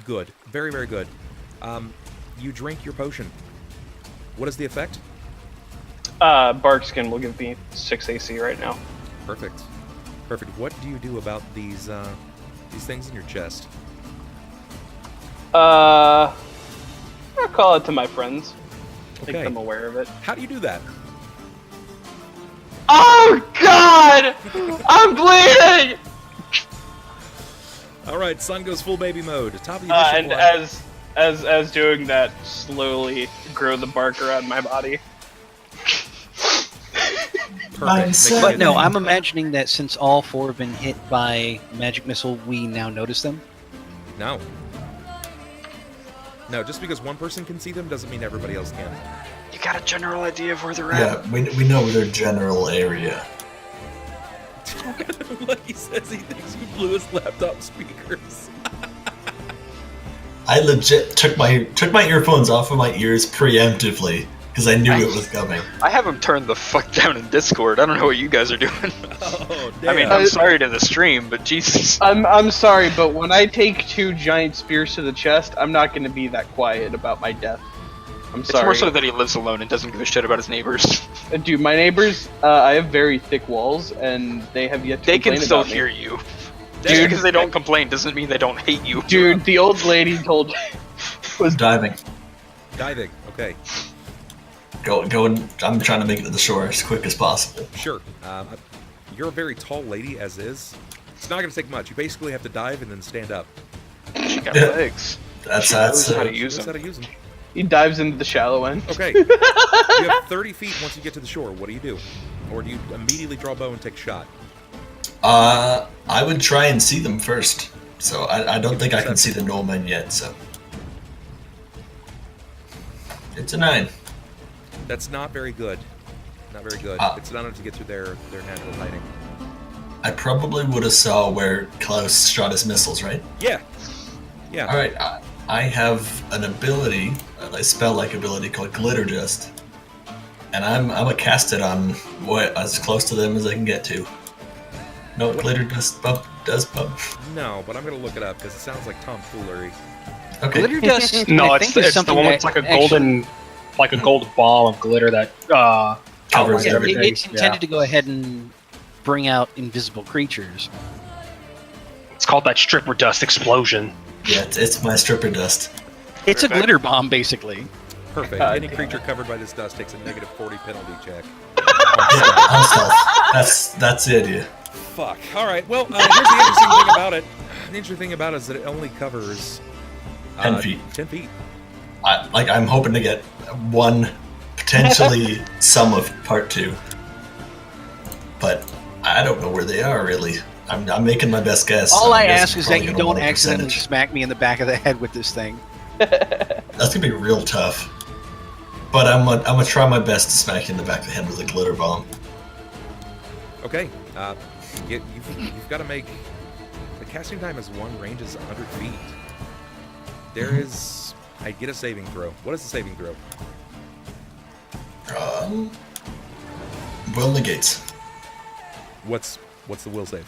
good. Very, very good. You drink your potion. What is the effect? Bark skin will give me 6 AC right now. Perfect. Perfect. What do you do about these things in your chest? I'll call it to my friends. Make Okay. them aware of it. How do you do that? Oh God! I'm bleeding! All right, Sunn goes full baby mode. Top of the And initiative line. as doing that, slowly grow the bark around my body. Perfect. Make But it- no, I'm imagining that since all 4 have been hit by magic missile, we now notice them. No. No, just because one person can see them doesn't mean everybody else can. You got a general idea of where they're at? Yeah, we know their general area. Lucky says he thinks you blew his laptop speakers. I legit took my earphones off of my ears preemptively because I knew it was coming. I have him turned the fuck down in Discord. I don't know what you guys are doing. Oh, damn. I mean, I'm sorry to the stream, but Jesus. I'm sorry, but when I take 2 giant spears to the chest, I'm not going to be that quiet about my death. I'm It's sorry. more so that he lives alone and doesn't give a shit about his neighbors. Dude, my neighbors, I have very thick walls, and they have yet to They can complain still about me. hear you. Dude. Just because they don't complain doesn't mean they don't hate you. Dude, the old lady told Was diving. Diving. Okay, Going. I'm trying to make it to the shore as quick as possible. sure. You're a very tall lady, as is. It's not going to take much. You basically have to dive and then stand up. She got Yeah. legs. That's She knows how to She use knows how them. to use them. he dives into the shallow end. Okay. You have 30 feet once you get to the shore. What do? Or do you immediately draw a bow and take a shot? I would try and see them first. So I don't think I can see the Norman yet. So it's a 9. That's not very good. Not very good. It's not enough to get through their natural hiding. I probably would have saw where Klaus shot his missiles, right? Yeah. Yeah. All right. I have an ability, a spell-like ability called Glitter Dust, and I'm gonna cast it on what as close to them as I can get to. No, Glitter Dust does bump. No, but I'm going to look it up because it sounds like tomfoolery. Okay. Glitter dust. No, I it's think is the something one that that's like a actually- golden, like a gold ball of glitter that Covers outlines Yeah, everything. it's intended to go ahead and bring out invisible creatures. It's called that stripper dust explosion. Yeah, it's my stripper dust. It's a Perfect. glitter bomb, basically. Perfect. God Any damn creature covered by this dust takes a -40 penalty check. On stealth. That's the idea. Fuck. All right. Well, here's the interesting thing about it. The interesting thing about it is that it only covers 10 feet. 10 feet. I'm hoping to get one, potentially some of part 2. But I don't know where they are, really. I'm making my best guess. All I guess ask I'm is probably that you gonna don't want a accidentally percentage. smack me in the back of the head with this thing. That's gonna be real tough. But I'm gonna try my best to smack you in the back of the head with a glitter bomb. Okay. You've got to make... The casting time is 1, range is 100 feet. There is... I get a saving throw. What is the saving throw? Will negates. What's the will save?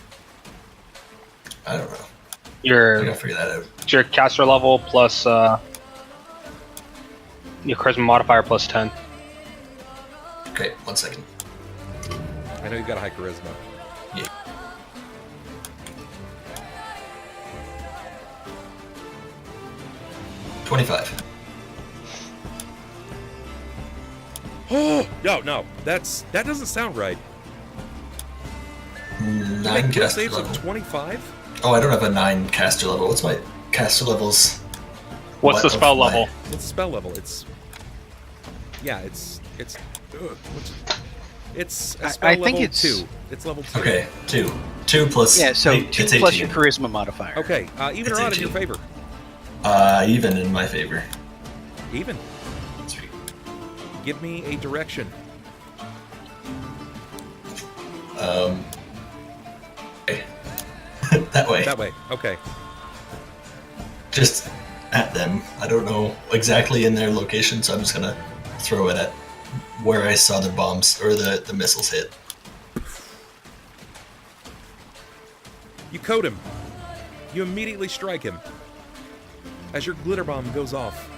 I don't know. I Your gotta figure that out. it's your caster level plus your charisma modifier plus 10. Okay, 1 second. I know you've got a high charisma. Yeah. $25. No. That doesn't sound right. 9 Will caster saves level. of 25? Oh, I don't have a 9 caster level. What's my caster levels? What's the What spell of my- level? What's the spell level? It's a spell I think level it's- 2. It's level 2. Okay, 2. 2 plus... Yeah, so eight, 2 it's plus your 18. charisma modifier. Okay, even or It's odd in your 18. favor? Even in my favor. Even. Sweet. Give me a direction. Okay. That way. That way. Okay. Just at them. I don't know exactly in their location, so I'm just gonna throw it at where I saw the bombs or the missiles hit. You coat him. You immediately strike him. As your glitter bomb goes off,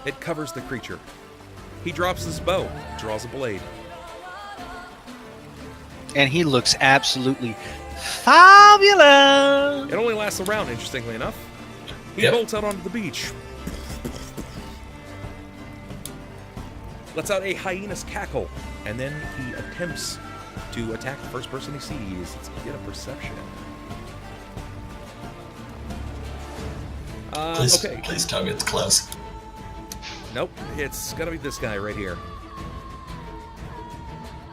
it covers the creature. He drops his bow, draws a blade. And he looks absolutely fabulous. It only lasts a round, interestingly enough. He Yep. bolts out onto the beach. Lets out a hyena's cackle, and then he attempts to attack the first person he sees. Let's get a perception. Please, Okay. please tell me it's Klaus. Nope, it's gotta be this guy right here.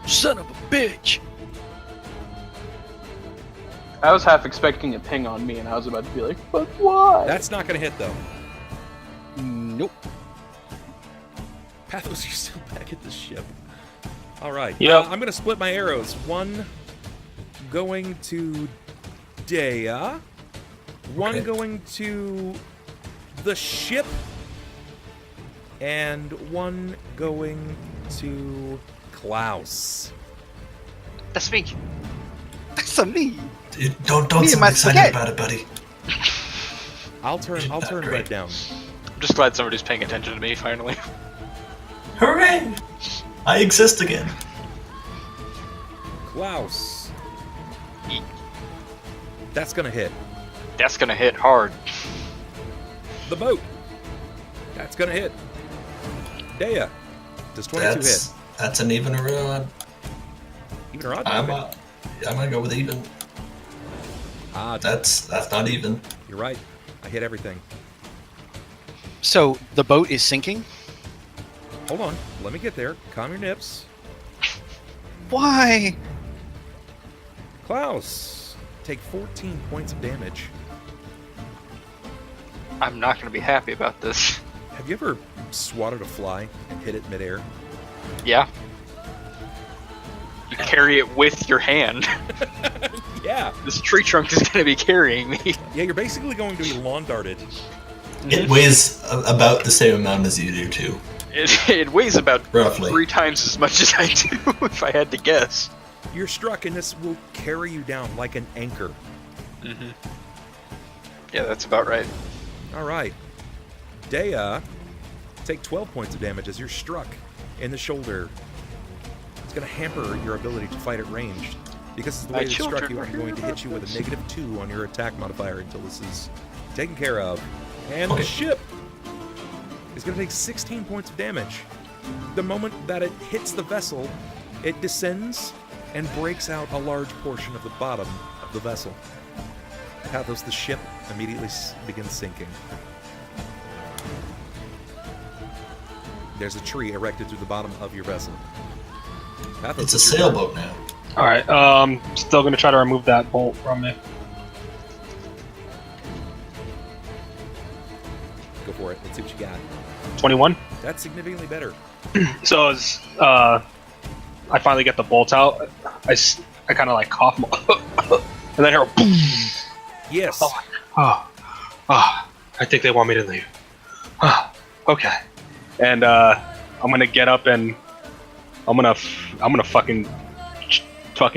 Son of a bitch. I was half expecting a ping on me, and I was about to be like, but why? That's not gonna hit though. Nope. Pathos, you're still back at the ship. All right. Yep. I'm gonna split my arrows. One going to Deia. One Okay. going to the ship. And one going to Klaus. That's me. That's a me. Dude, don't Me and sound my excited spaghetti. about it, buddy. I'll turn Great. red down. I'm just glad somebody's paying attention to me finally. Hooray! I exist again. Klaus. Eat. That's gonna hit. That's gonna hit hard. The boat. That's gonna hit. Deia. Does 22 hit? That's an even or odd. Even or odd? I'm Okay. gonna go with even. That's not even. You're right. I hit everything. So the boat is sinking? Hold on. Let me get there. Calm your nips. Why? Klaus. Take 14 points of damage. I'm not gonna be happy about this. Have you ever swatted a fly and hit it midair? Yeah. You carry it with your hand. Yeah. This tree trunk is gonna be carrying me. Yeah, you're basically going to be lawn darted. It weighs about the same amount as you do, too. It weighs about Roughly. 3 times as much as I do, if I had to guess. You're struck and this will carry you down like an anchor. Mm-hmm. Yeah, that's about right. All right. Deia, take 12 points of damage as you're struck in the shoulder. It's going to hamper your ability to fight at ranged. Because of the My way it struck children you, were I'm going to here hit you with a about -2 on your attack modifier until this is taken care of. And Okay. the ship is going to take 16 points of damage. The moment that it hits the vessel, it descends and breaks out a large portion of the bottom of the vessel. Pathos, the ship, immediately begins sinking. There's a tree erected through the bottom of your vessel. Pathos, It's a sailboat now. All right. Still gonna try to remove that bolt from me. Go for it. Let's see what you got. 21. That's significantly better. So as I finally get the bolt out, I kind of like cough, and then hear a boom. Yes. I think they want me to leave. Okay. And I'm gonna get up and I'm gonna fucking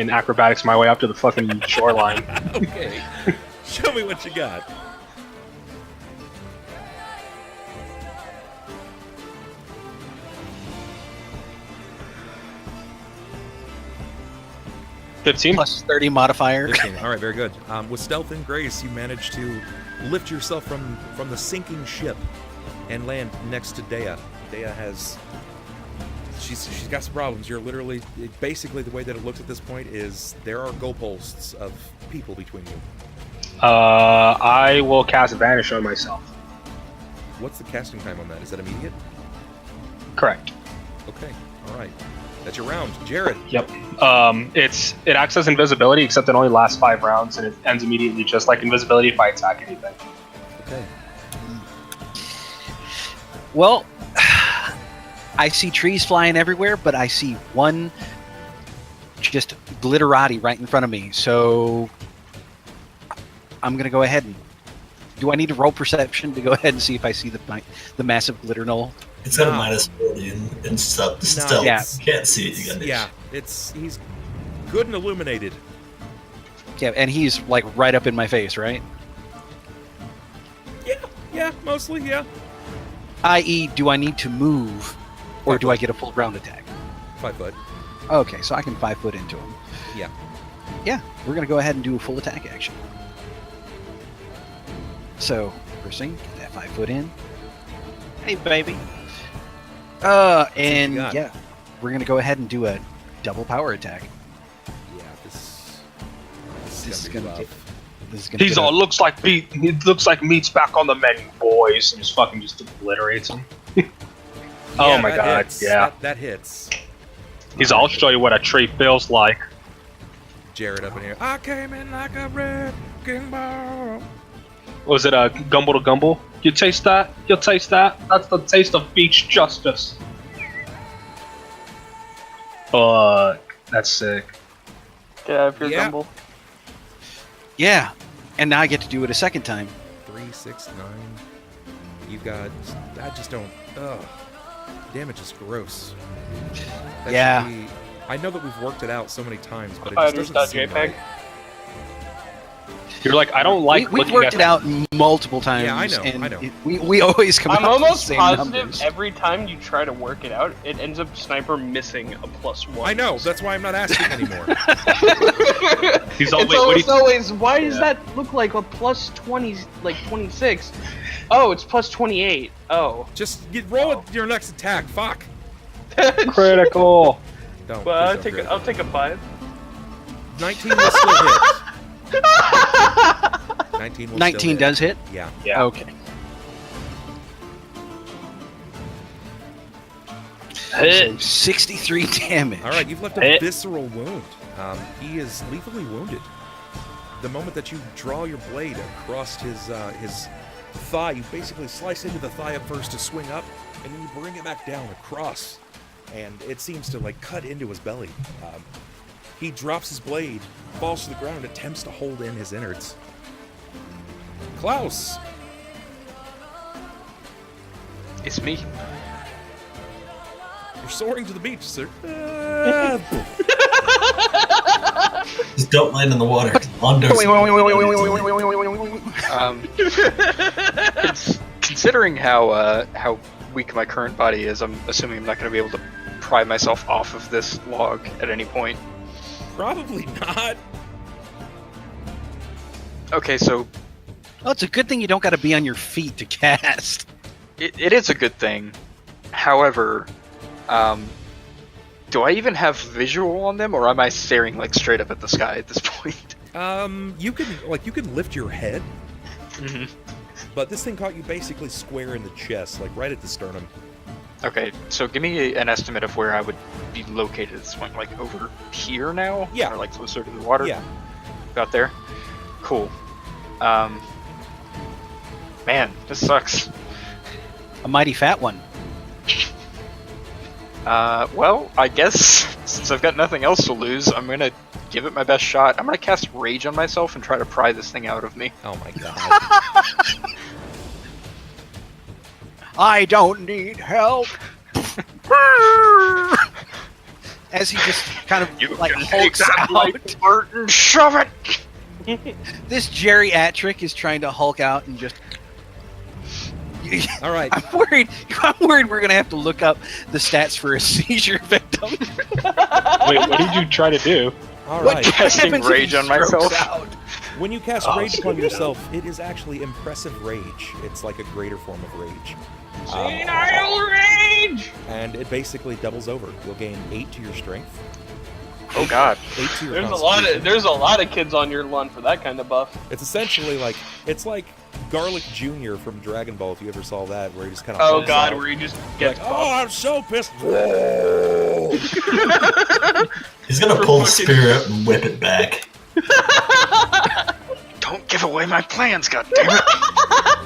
acrobatics my way up to the fucking shoreline. Okay. Show me what you got. +15. Plus 30 modifier. 15. All right, very good. With stealth and grace, you manage to lift yourself from the sinking ship and land next to Deia. Deia has... She's got some problems. You're literally... Basically, the way that it looks at this point is there are goalposts of people between you. I will cast Vanish on myself. What's the casting time on that? Is that immediate? Correct. Okay, all right. That's your round. Jerrod. Yep. It acts as invisibility, except it only lasts 5 rounds, and it ends immediately, just like invisibility if I attack anything. Okay. Well, I see trees flying everywhere, but I see one just glitterati right in front of me. So I'm going to go ahead and... Do I need to roll perception to go ahead and see if I see the massive glitter knoll? It's got a No. -40 and stuff. No, Stealth. yeah. You can't see it. You got Yeah, he's good and illuminated. Yeah, and he's like right up in my face, right? Yeah, mostly, yeah. I.e., do I need to move, or do I get a full round attack? 5 foot. Okay, so I can 5 foot into him. Yeah. Yeah, we're going to go ahead and do a full attack action. So, first thing, get that 5 foot in. Hey, baby. And got? yeah, we're going to go ahead and do a double power attack. Yeah, this This is gonna going be to rough. He's all looks like meat's back on the menu, boys, and just fucking just obliterates him. Oh Yeah, my that god, hits. yeah. That hits. He's all, I'll show you what a tree feels like. Jerrod up in here. I came in like a wrecking ball. Was it a gumble to gumble? You taste that? You'll taste that? That's the taste of beach justice. Fuck. That's sick. Get out of your Yeah. gumble. Yeah, and now I get to do it a second time. 3, 6, 9. You got... I just don't... Ugh. Damage is gross. That Yeah. should be- I know that we've worked it out so many times, but it just Fighters doesn't seem JPEG. right. You're like, I don't like We've looking worked at it out multiple times. Yeah, I know, and I know. we always come I'm out with the almost same positive numbers. every time you try to work it out, it ends up Sniper missing a +1. I know, that's why I'm not asking anymore. He's all, It's wait, what do almost you always, why does Yeah. that look like a +20, like 26? Oh, it's +28. Oh. Just roll it your next attack. Fuck. critical? Don't. Well, please don't do it. I'll take a 5. 19 will still hit. 19 will 19 still hit. does hit? Yeah. Yeah. Okay. Hit. 63 damage. All right, you've left a Hit. visceral wound. He is lethally wounded. The moment that you draw your blade across his thigh, you basically slice into the thigh up first to swing up, and then you bring it back down across, and it seems to like cut into his belly. He drops his blade, falls to the ground, attempts to hold in his innards. Klaus, It's me. you're soaring to the beach, sir. Just don't land in the water. Anders. Considering how weak my current body is, I'm assuming I'm not going to be able to pry myself off of this log at any point. Probably not. Okay, so Oh, it's a good thing you don't got to be on your feet to cast. it is a good thing. However, do Do I even have visual on them, or am I staring like straight up at the sky at this point? You can lift your head, Mm-hmm. but this thing caught you basically square in the chest, like right at the sternum. Okay, so give me an estimate of where I would be located at this point. Like over here now? Yeah. Or like closer to the water? Yeah. About there? Cool. Man, this sucks. A mighty fat one. Well, I guess since I've got nothing else to lose, I'm gonna give it my best shot. I'm gonna cast Rage on myself and try to pry this thing out of me. Oh my god. I don't need help. As he just kind of like hulks out. Burton, shove it! This geriatric is trying to hulk out and just. All right. I'm worried we're gonna have to look up the stats for a seizure victim. Wait, what did you try to do? All What right. Casting happens if Rage he on myself. strokes out? When you cast Oh, Rage upon shit. yourself, it is actually Impressive Rage. It's like a greater form of Rage. Senile rage! And it basically doubles over. You'll gain 8 to your strength, Oh god. 8 to your There's constitution. a lot of kids on your lawn for that kind of buff. It's essentially like, it's like Garlic Jr. from Dragon Ball, if you ever saw that, where he just kind of Oh god, where you just get like, oh, I'm so pissed. He's gonna pull the spear out and whip it back. Don't give away my plans, goddammit!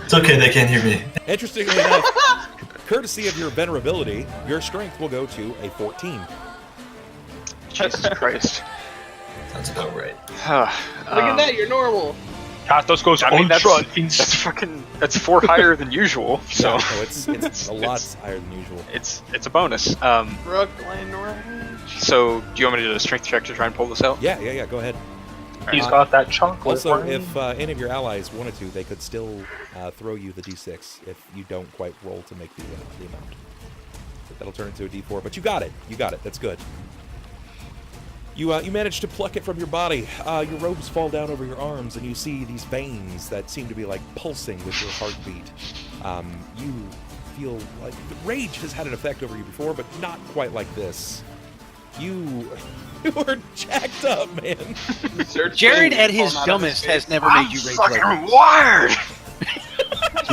It's okay, they can't hear me. Interestingly enough, courtesy of your venerability, your strength will go to a 14. Jesus Christ. Sounds about right. Look at that, you're normal. Pathos goes I mean, ultra that's 4 higher than usual, so Yeah, no, it's a lot higher than usual. it's a bonus. Brooklyn Rage. So do you want me to do a strength check to try and pull this out? Yeah, go ahead. He's got that chocolate. Also, brain. if any of your allies wanted to, they could still throw you the d6 if you don't quite roll to make the amount. So that'll turn into a d4, but you got it. That's good. You managed to pluck it from your body. Your robes fall down over your arms, and you see these veins that seem to be like pulsing with your heartbeat. You feel like the rage has had an effect over you before, but not quite like this. You are jacked up, man. Jerrod at his dumbest has never made you rage like fucking this. wired!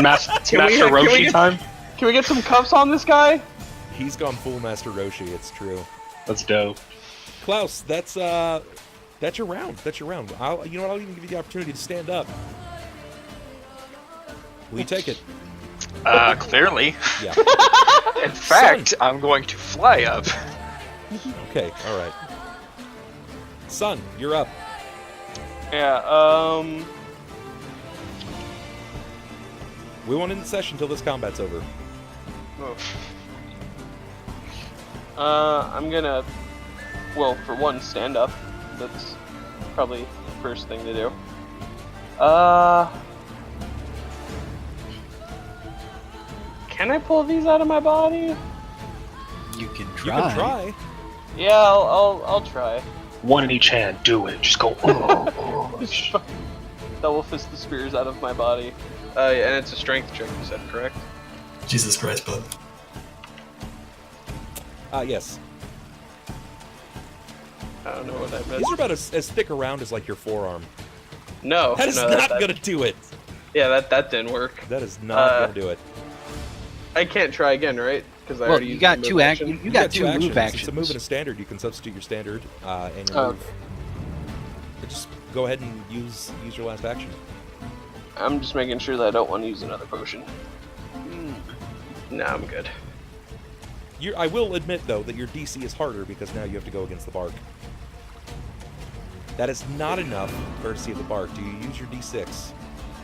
Master Can we Roshi get- time? Can we get some cuffs on this guy? He's gone full Master Roshi. It's true. That's dope. Klaus, that's your round. You know what? I'll even give you the opportunity to stand up. Will you take it? Clearly. Yeah. In fact, I'm going to fly up. Okay. All right. Sunn, you're up. Yeah, We won't end the session until this combat's over. I'm gonna, well, for one, stand up. That's probably the first thing to do. Can I pull these out of my body? You can You try. can try. Yeah, I'll try. One in each hand. Do it. Just go. Double fist the spears out of my body. And it's a strength check, you said, correct? Jesus Christ, bud. Yes. I don't know what I meant. These are about as thick around as like your forearm. No, That is no, not gonna do it. Yeah, that didn't work. That is not gonna do it. I can't try again, right? Because I Well, already you used got my two move action. action. You got two actions. move actions. It's a move and a standard. You can substitute your standard and your Oh. move. But just go ahead and use your last action. I'm just making sure that I don't want to use another potion. Nah, I'm good. I will admit though that your DC is harder because now you have to go against the bark. That is not enough courtesy of the bark. Do you use your D6?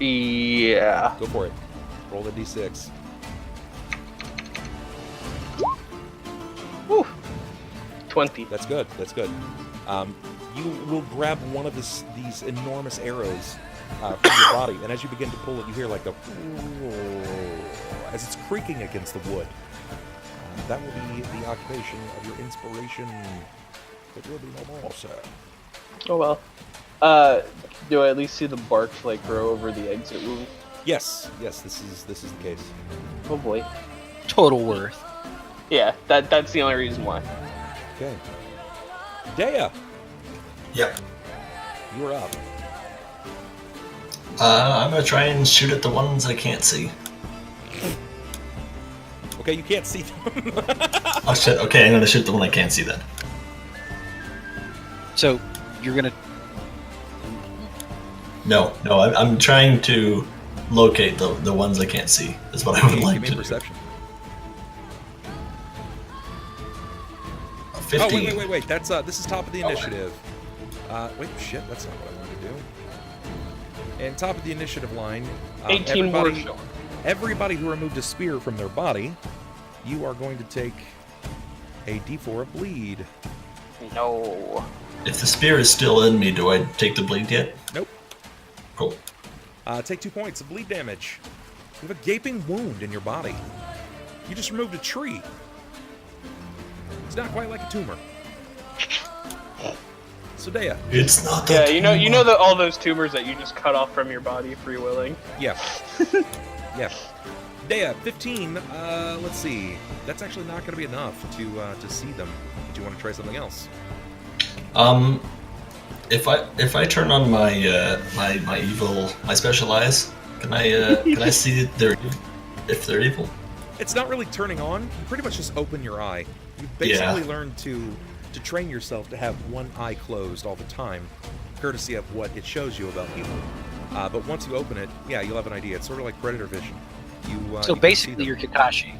Yeah. Go for it. Roll the D6. Woo. 20. That's good. That's good. You will grab one of these enormous arrows from your body, and as you begin to pull it, you hear like a as it's creaking against the wood. That will be the occupation of your inspiration. It will be no more, sir. Oh well. Do I at least see the bark like grow over the exit wound? Yes, this is the case. Oh boy. Total worth. Yeah, that's the only reason why. Okay. Deia, Yep. you are up. I'm gonna try and shoot at the ones I can't see. Okay, you can't see them. Oh shit, okay, I'm gonna shoot the one I can't see then. So you're gonna. No, I'm trying to locate the ones I can't see, is what I would like Give me to a perception. do. 15. Oh, wait. That's this is top of the initiative. Wait, shit, that's not what I wanted to do. And top of the initiative line, 18 more everybody, showing. everybody who removed a spear from their body, you are going to take a d4 of bleed. No. If the spear is still in me, do I take the bleed yet? Nope. Cool. Take 2 points of bleed damage. You have a gaping wound in your body. You just removed a tree. It's not quite like a tumor. So Deia. It's not Yeah, that you know that all those tumors that you just cut off from your body, free willing. Yeah. Yeah. Deia, 15. Let's see. That's actually not going to be enough to see them. Do you want to try something else? If I turn on my my special eyes, can I see if they're evil? It's not really turning on. You pretty much just open your eye. You basically learn to train yourself to have one eye closed all the time, courtesy of what it shows you about people. But once you open it, yeah, you'll have an idea. It's sort of like predator vision. So you basically, you're Kakashi.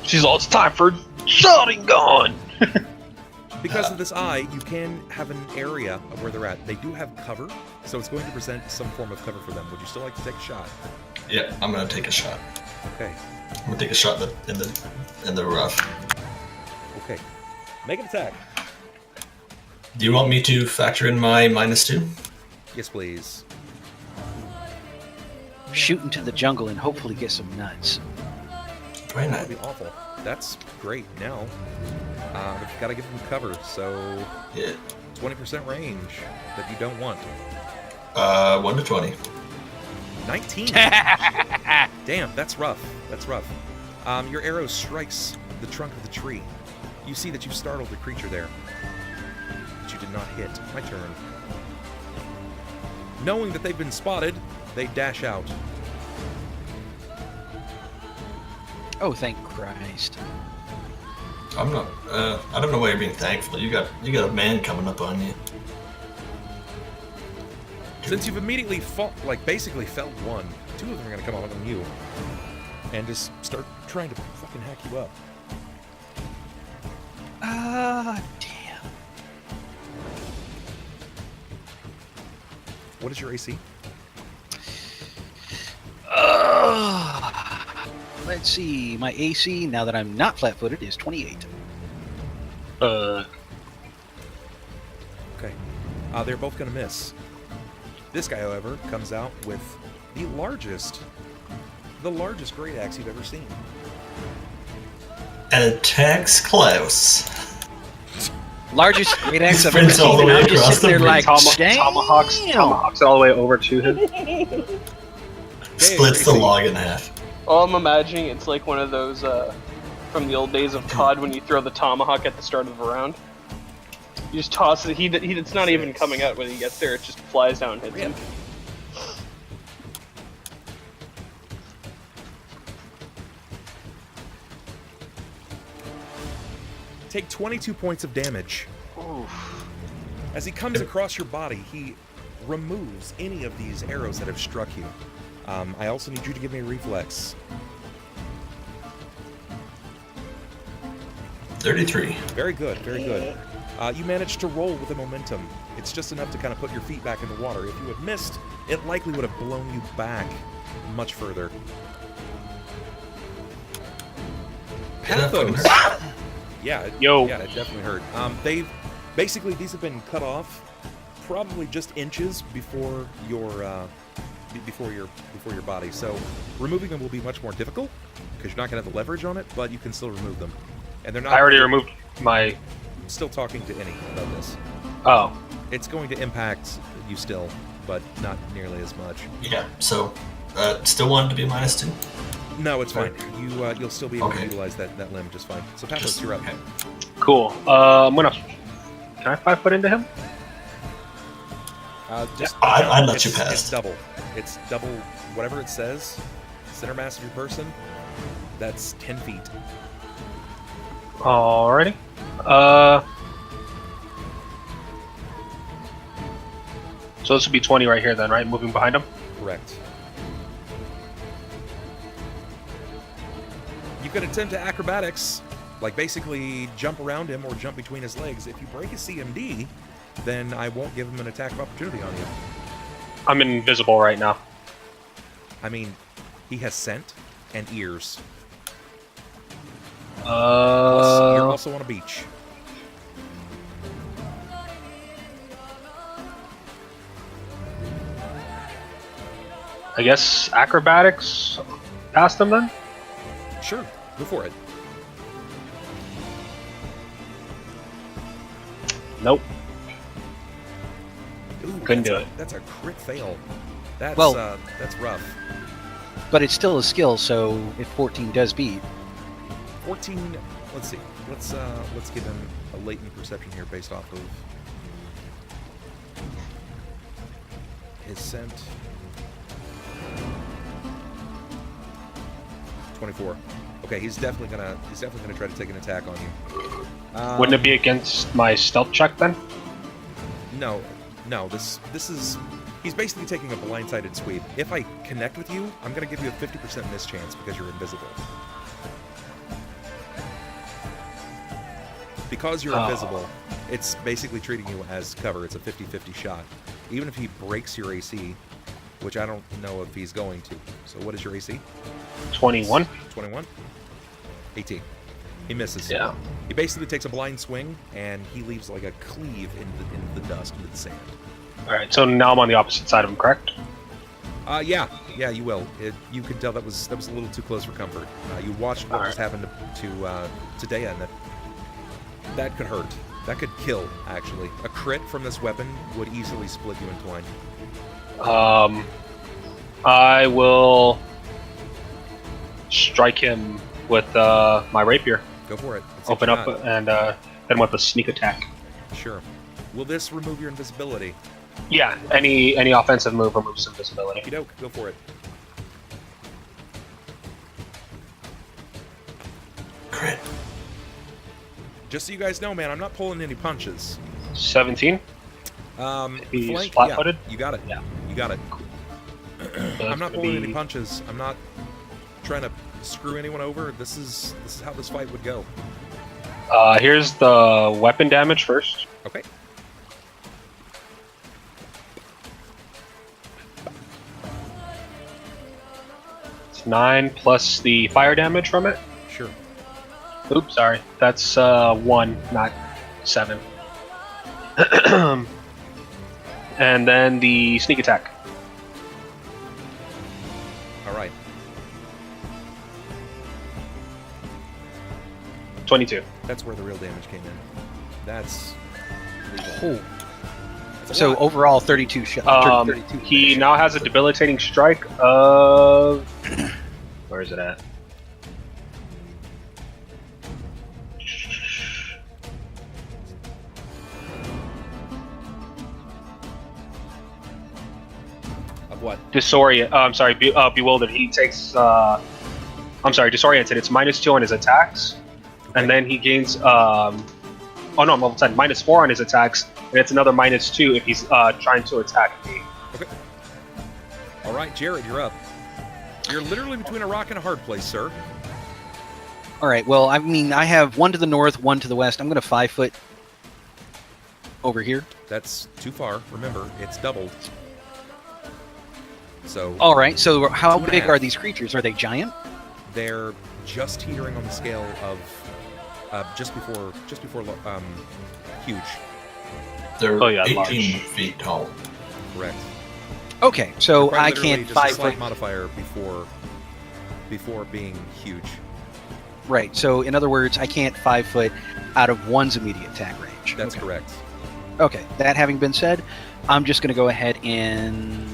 She's all, it's time for shotting gun! Because of this eye, you can have an area of where they're at. They do have cover, so it's going to present some form of cover for them. Would you still like to take a shot? Yeah, I'm gonna take a shot. Okay. I'm gonna take a shot in the rough. Okay. Make an attack. Do you want me to factor in my -2? Yes, please. Shoot into the jungle and hopefully get some nuts. Why That not? would be awful. That's great. Now, we've got to give them cover, so Yeah. 20% range that you don't want. 1 to 20. 19. Damn, that's rough. That's rough. Your arrow strikes the trunk of the tree. You see that you startled the creature there, but you did not hit. My turn. Knowing that they've been spotted, they dash out. Oh, thank Christ! I'm not. I don't know why you're being thankful. You got a man coming up on you. Since you've immediately basically felled one, 2 of them are going to come on you and just start trying to fucking hack you up. Damn. What is your AC? Let's see. My AC, now that I'm not flat-footed, is 28. Okay. They're both going to miss. This guy, however, comes out with the largest great axe you've ever seen. And attacks Klaus. Largest great axe I've Sprints ever all the seen. way And I'm just across sitting there the like, damn. Tomahawks all the way over to him. Splits the log in half. Oh, I'm imagining it's like one of those from the old days of COD when you throw the tomahawk at the start of a round. You just toss it. It's not even coming out when he gets there. It just flies down and hits him. Take 22 points of damage. Oof. As he comes across your body, he removes any of these arrows that have struck you. I also need you to give me a reflex. 33. Very good, very good. You managed to roll with the momentum. It's just enough to kind of put your feet back in the water. If you had missed, it likely would have blown you back much further. Pathos. Yeah, it definitely hurt. These have been cut off, probably just inches before your body. So removing them will be much more difficult because you're not going to have the leverage on it, but you can still remove them. And they're not. I already removed my. Still talking to any about this. Oh. It's going to impact you still, but not nearly as much. Yeah. So, still wanted to be -2. No, it's fine. You'll still be able to Okay. utilize that limb just fine. So Pathos, you're up. Okay. Cool. I'm gonna. Can I 5 foot into him? Just I'd let you it's pass. double. It's double. Whatever it says, center mass of your person. That's 10 feet. Alrighty. So this would be 20 right here then, right? Moving behind him. Correct. You could attempt to acrobatics, like basically jump around him or jump between his legs. If you break a CMD, then I won't give him an attack of opportunity on you. I'm invisible right now. I mean, he has scent and ears. Plus, you're also on a beach. I guess acrobatics past him then? Sure, go for it. Nope. Ooh, Couldn't that's do a- it. That's a crit fail. That's Well- that's rough. But it's still a skill, so if 14 does beat, 14. Let's see. Let's give him a latent perception here based off of his scent. 24. Okay, he's definitely gonna try to take an attack on you. Wouldn't it be against my stealth check then? No. This is. He's basically taking a blindsided sweep. If I connect with you, I'm gonna give you a 50% miss chance because you're invisible. Because you're invisible, it's basically treating you as cover. It's a 50-50 shot. Even if he breaks your AC, which I don't know if he's going to. So what is your AC? 21. 21? 18. He misses. Yeah. He basically takes a blind swing, and he leaves like a cleave into the dust, into the sand. Alright, so now I'm on the opposite side of him, correct? Yeah, you will. You can tell that was a little too close for comfort. You watched what just happened to Deia, and that could hurt. That could kill, actually. A crit from this weapon would easily split you in twine. I will strike him with my rapier. Go for it. Let's see Open what up you got. and hit him with a sneak attack. Sure. Will this remove your invisibility? Yeah, any offensive move removes invisibility. Okey doke, go for it. Crit. Just so you guys know, man, I'm not pulling any punches. 17. He's Flank, flat-footed? Yeah, you got it. Yeah. You got it. So I'm not it's pulling gonna any be- punches. I'm not trying to screw anyone over. This is how this fight would go. Here's the weapon damage first. Okay. It's 9 plus the fire damage from it. Sure. Oops, sorry. That's 1, not 7. And then the sneak attack. All right. 22. That's where the real damage came in. That's legal. oh, That's a so lot. overall 32 shots. 32 He shots. now has a debilitating strike of... Where is it at? Of what? Bewildered. He takes... disoriented. It's -2 on his attacks. And then he gains... I'm level 10. -4 on his attacks. And it's another -2 if he's trying to attack me. All right, Jerrod, you're up. You're literally between a rock and a hard place, sir. All right. Well, I mean, I have one to the north, one to the west. I'm going to 5 foot over here. That's too far. Remember, it's doubled. So All right. So how Two and a big half. are these creatures? Are they giant? they're just teetering on the scale of just before huge. They're Oh, yeah, 18 large. feet tall. Correct. Okay. So Quite I literally can't just 5 a slight foot. modifier before being huge. Right. So in other words, I can't 5 foot out of one's immediate attack range. That's okay. correct. Okay. That having been said, I'm just going to go ahead and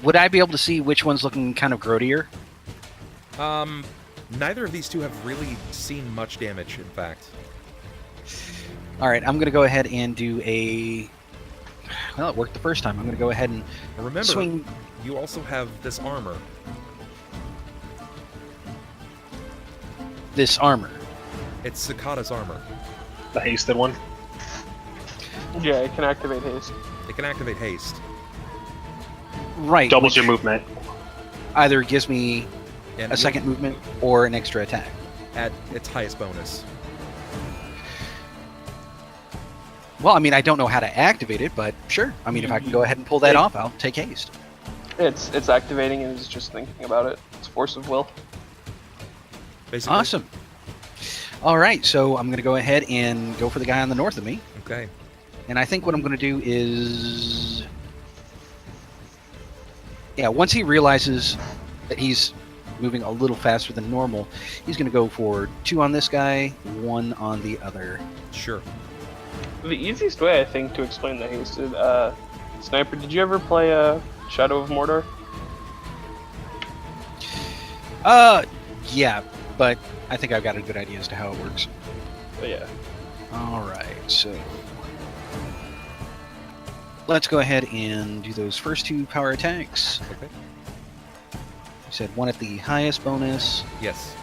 Would I be able to see which one's looking kind of grodier? Neither of these two have really seen much damage, in fact. All right, I'm going to go ahead and do a... Well, it worked the first time. I'm going to go ahead and Now remember, swing... you also have this armor. this armor. It's Cicada's armor. The hasted one. Yeah, it can activate haste. It can activate haste. Right. Doubles which your movement. either gives me And a second movement or an extra attack. at its highest bonus. Well, I mean, I don't know how to activate it, but sure. I mean, if I can go ahead and pull that off, I'll take haste. It's activating and it's just thinking about it. It's force of will. Basically. Awesome. All right, so I'm going to go ahead and go for the guy on the north of me. Okay. And I think what I'm going to do is... Yeah, once he realizes that he's moving a little faster than normal, he's going to go for 2 on this guy, 1 on the other. Sure. The easiest way, I think, to explain the hasted, Sniper, did you ever play Shadow of Mordor? Yeah, but I think I've got a good idea as to how it works. But yeah. All right, so let's go ahead and do those first 2 power attacks. Okay. You said 1 at the highest bonus. Yes.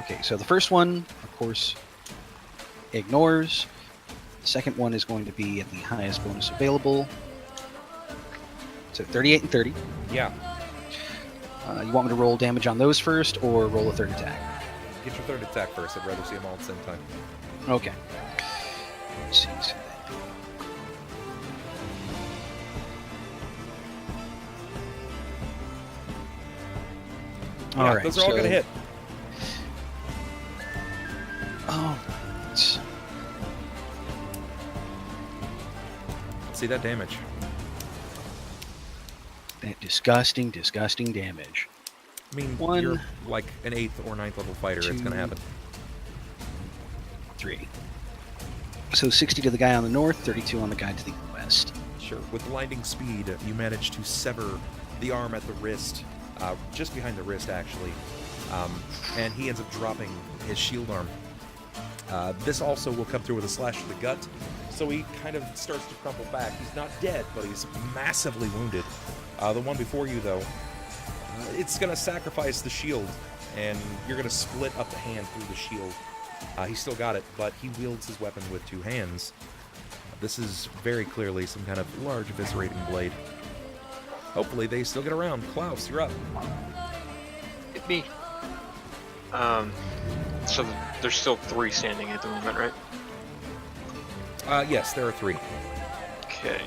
Okay, so the first one, of course, ignores. The second one is going to be at the highest bonus available. So 38 and 30. Yeah. You want me to roll damage on those first or roll a third attack? Get your third attack first. I'd rather see them all at the same time. Okay. Let's see. So Yeah, all right. those are all going to hit. Oh. See that damage. That disgusting, disgusting damage. I mean, 1, you're like an 8th or 9th level fighter. It's going to 2, happen. 3. So 60 to the guy on the north, 32 on the guy to the west. Sure. With blinding speed, you manage to sever the arm at the wrist, just behind the wrist, actually. And he ends up dropping his shield arm. This also will come through with a slash to the gut, so he kind of starts to crumple back. He's not dead, but he's massively wounded. The one before you, though, it's going to sacrifice the shield, and you're going to split up the hand through the shield. He's still got it, but he wields his weapon with 2 hands. This is very clearly some kind of large eviscerating blade. Hopefully they still get around. Klaus, you're up. Hit me. So there's still 3 standing at the moment, right? Yes, there are 3. Okay.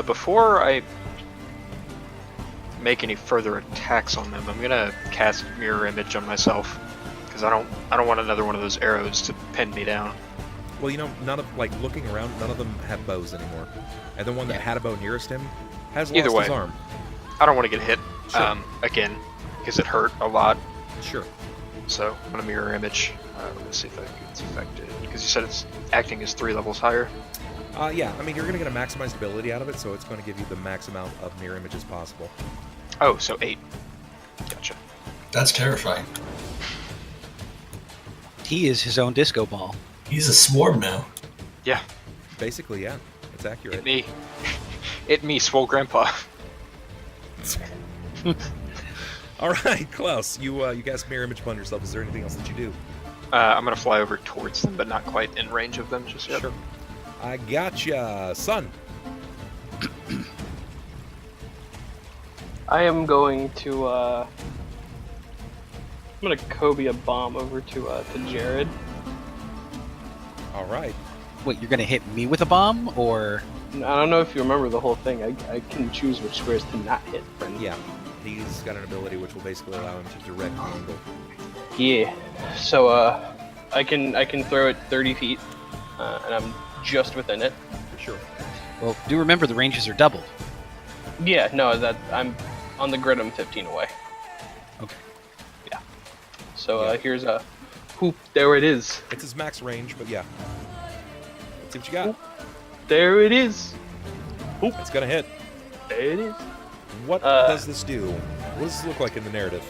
Before I make any further attacks on them, I'm gonna cast Mirror Image on myself because I don't want another one of those arrows to pin me down. Well, you know, none of, like, looking around, none of them have bows anymore. And the one that had a bow nearest him has Either lost way. his arm. I don't want to get hit Sure. again because it hurt a lot. Sure. So I'm gonna Mirror Image. Let me see if it's affected because you said it's acting as 3 levels higher. Yeah, I mean, you're going to get a maximized ability out of it, so it's going to give you the max amount of mirror images possible. Oh, so 8. Gotcha. That's terrifying. He is his own disco ball. He's a swarm now. Yeah. Basically, yeah. It's accurate. Hit me. Hit me, swole grandpa. All right, Klaus, you guys mirror image upon yourself. Is there anything else that you do? I'm gonna fly over towards them, but not quite in range of them just yet. Sure. I gotcha. Sunn. I am going to, I'm gonna Kobe a bomb over to Jerrod. All right. Wait, you're going to hit me with a bomb, or... I don't know if you remember the whole thing. I can choose which squares to not hit, friend. Yeah. He's got an ability which will basically allow him to direct the angle. Yeah. So, I can throw it 30 feet, and I'm just within it. For sure. Well, do remember the ranges are doubled. Yeah, no, that I'm on the grid. I'm 15 away. Okay. Yeah. So Yeah. here's a hoop. There it is. It's his max range, but yeah. Let's see what you got. There it is. Oop, it's gonna hit. There it is. What does this do? What does this look like in the narrative?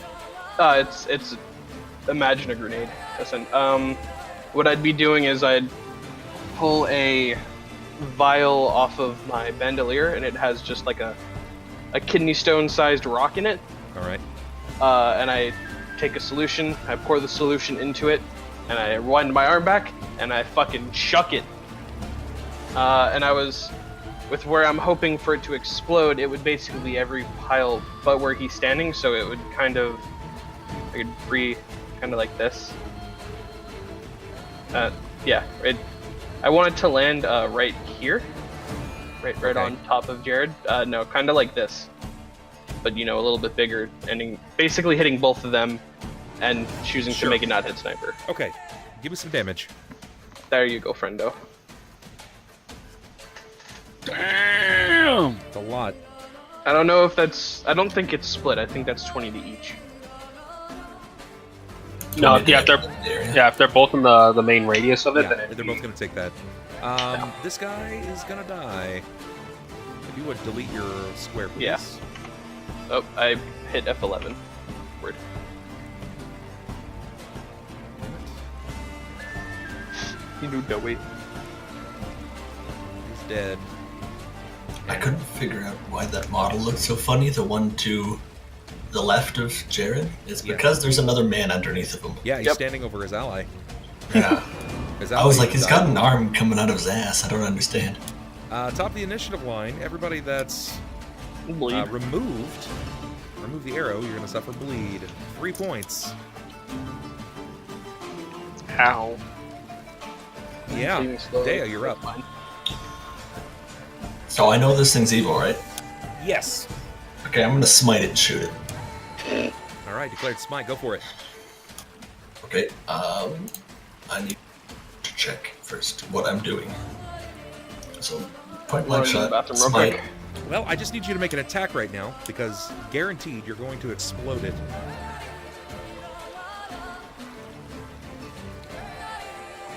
It's imagine a grenade. Listen, what I'd be doing is I'd pull a vial off of my bandolier, and it has just like a kidney stone-sized rock in it. All right. And I take a solution, I pour the solution into it, and I wind my arm back, and I fucking chuck it. And I was, with where I'm hoping for it to explode, it would basically be every pile but where he's standing, so it would kind of, I could free, kind of like this. Yeah, I want it to land right here, right Okay. on top of Jerrod. No, kind of like this, but a little bit bigger, ending basically hitting both of them, and choosing to make it not hit sniper. Okay, give me some damage. There you go, friendo. Damn! It's a lot. I don't know if that's. I don't think it's split. I think that's 20 to each. No, yeah, if they're both in the main radius of it, Yeah, then it'd they're be- both gonna take that. This guy is gonna die. If you would delete your square, please. Yeah. Oh, I hit F11. Word. You knew no way. He's dead. I couldn't figure out why that model looked so funny. The one to the left of Jerrod. It's Yeah. because there's another man underneath of him. Yeah, he's Yep. standing over his ally. Yeah. His I was ally like, he's died. got an arm coming out of his ass. I don't understand. Top of the initiative line, everybody that's Bleed. remove the arrow, you're gonna suffer bleed. 3 points. Ow. Yeah, Bleeding slowly. Deia, you're up. That's fine. So I know this thing's evil, right? Yes. Okay, I'm gonna smite it and shoot it. All right, declared smite. Go for it. Okay, I need to check first what I'm doing. So, point blank Run to the shot, bathroom real smite. quick. Well, I just need you to make an attack right now because guaranteed you're going to explode it.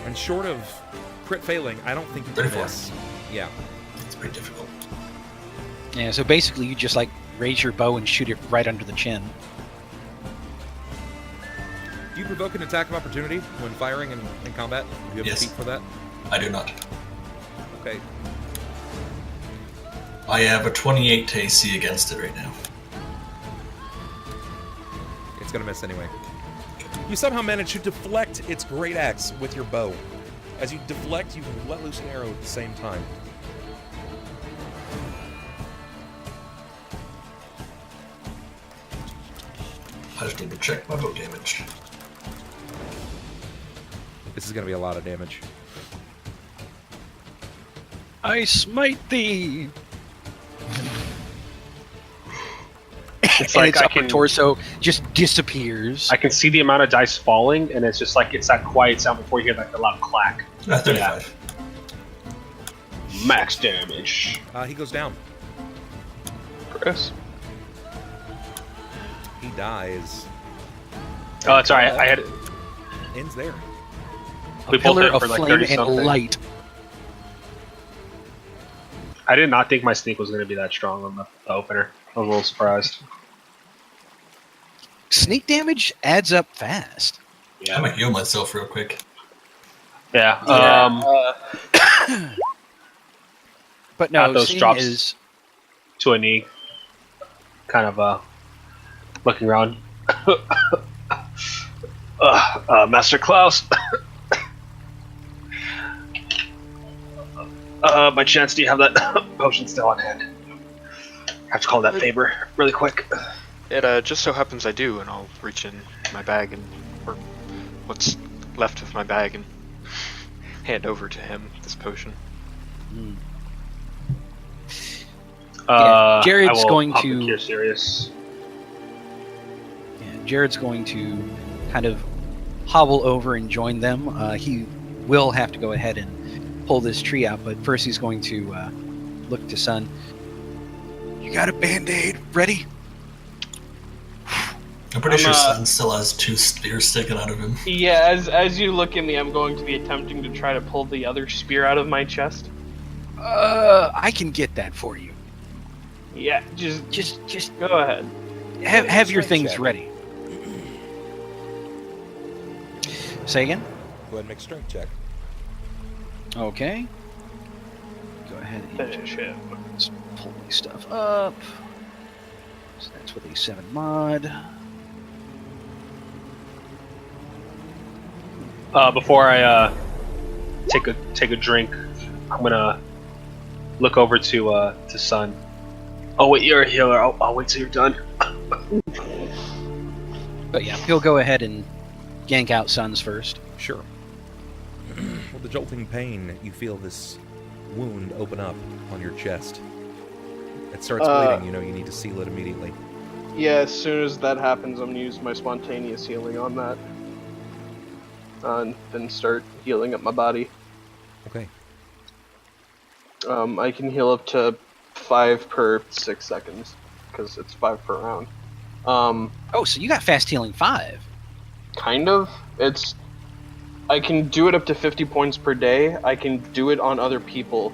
And short of crit failing, I don't think you can 34. miss. Yeah. It's pretty difficult. Yeah, so basically you just like raise your bow and shoot it right under the chin. Do you provoke an attack of opportunity when firing in combat? Do you have Yes. a feat for that? I do not. Okay. I have a 28 to AC against it right now. It's gonna miss anyway. You somehow manage to deflect its great axe with your bow. As you deflect, you can let loose an arrow at the same time. I just need to check my bow damage. This is gonna be a lot of damage. I smite thee! It's And like its I upper can torso just disappears. I can see the amount of dice falling, and it's just like it's that quiet sound before you hear like the loud clack. 35. Max damage. He goes down. Chris. He dies. Oh, that's alright. I had Ends there. we A both pillar hit of for like flame 30 and something. light. I did not think my sneak was going to be that strong on the opener. I was a little surprised. Sneak damage adds up fast. I'm gonna heal myself real quick. Yeah. But no, Pathos seeing drops. is To a knee, kind of looking around. Master Klaus. By chance, do you have that potion still on hand? I have to call that favor really quick. It just so happens I do, and I'll reach in my bag or what's left of my bag and hand over to him this potion. Jerrod's I will going hop to- into your serious. yeah, Jerrod's going to kind of hobble over and join them. He will have to go ahead and pull this tree out, but first he's going to look to Sunn. You got a band-aid ready? I'm pretty sure I'm, Sunn still has 2 spears sticking out of him. Yeah, as you look at me, I'm going to be attempting to try to pull the other spear out of my chest. I can get that for you. Yeah, Just go ahead. have your Strength things check. ready. Say again? Go ahead and make a strength check. Okay. Go ahead and Finish it. let's pull my stuff up. So that's with a 7 mod. Before I take a drink, I'm gonna look over to Sunn. Oh wait, you're a healer. I'll wait till you're done. But yeah, he'll go ahead and gank out Suns first. Sure. With the jolting pain, you feel this wound open up on your chest. It starts bleeding, you know, you need to seal it immediately. Yeah, as soon as that happens, I'm gonna use my spontaneous healing on that. And then start healing up my body. Okay. I can heal up to 5 per 6 seconds, because it's 5 per round. Oh, so you got fast healing 5. Kind of. I can do it up to 50 points per day. I can do it on other people.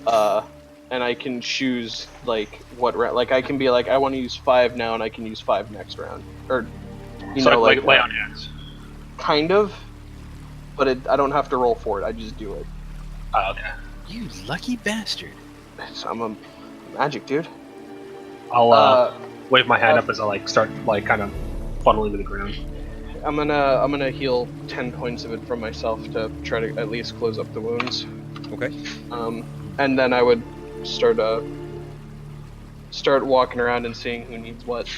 And I can choose, like, what round. Like, I can be like, I want to use 5 now, and I can use 5 next round. Or, you So know, like like, lay on hands. kind of. But I don't have to roll for it. I just do it. Oh, okay. You lucky bastard. I'm a magic dude. I'll wave my hand up as I like start like kind of funneling to the ground. I'm gonna heal 10 points of it from myself to try to at least close up the wounds. Okay. And then I would start walking around and seeing who needs what.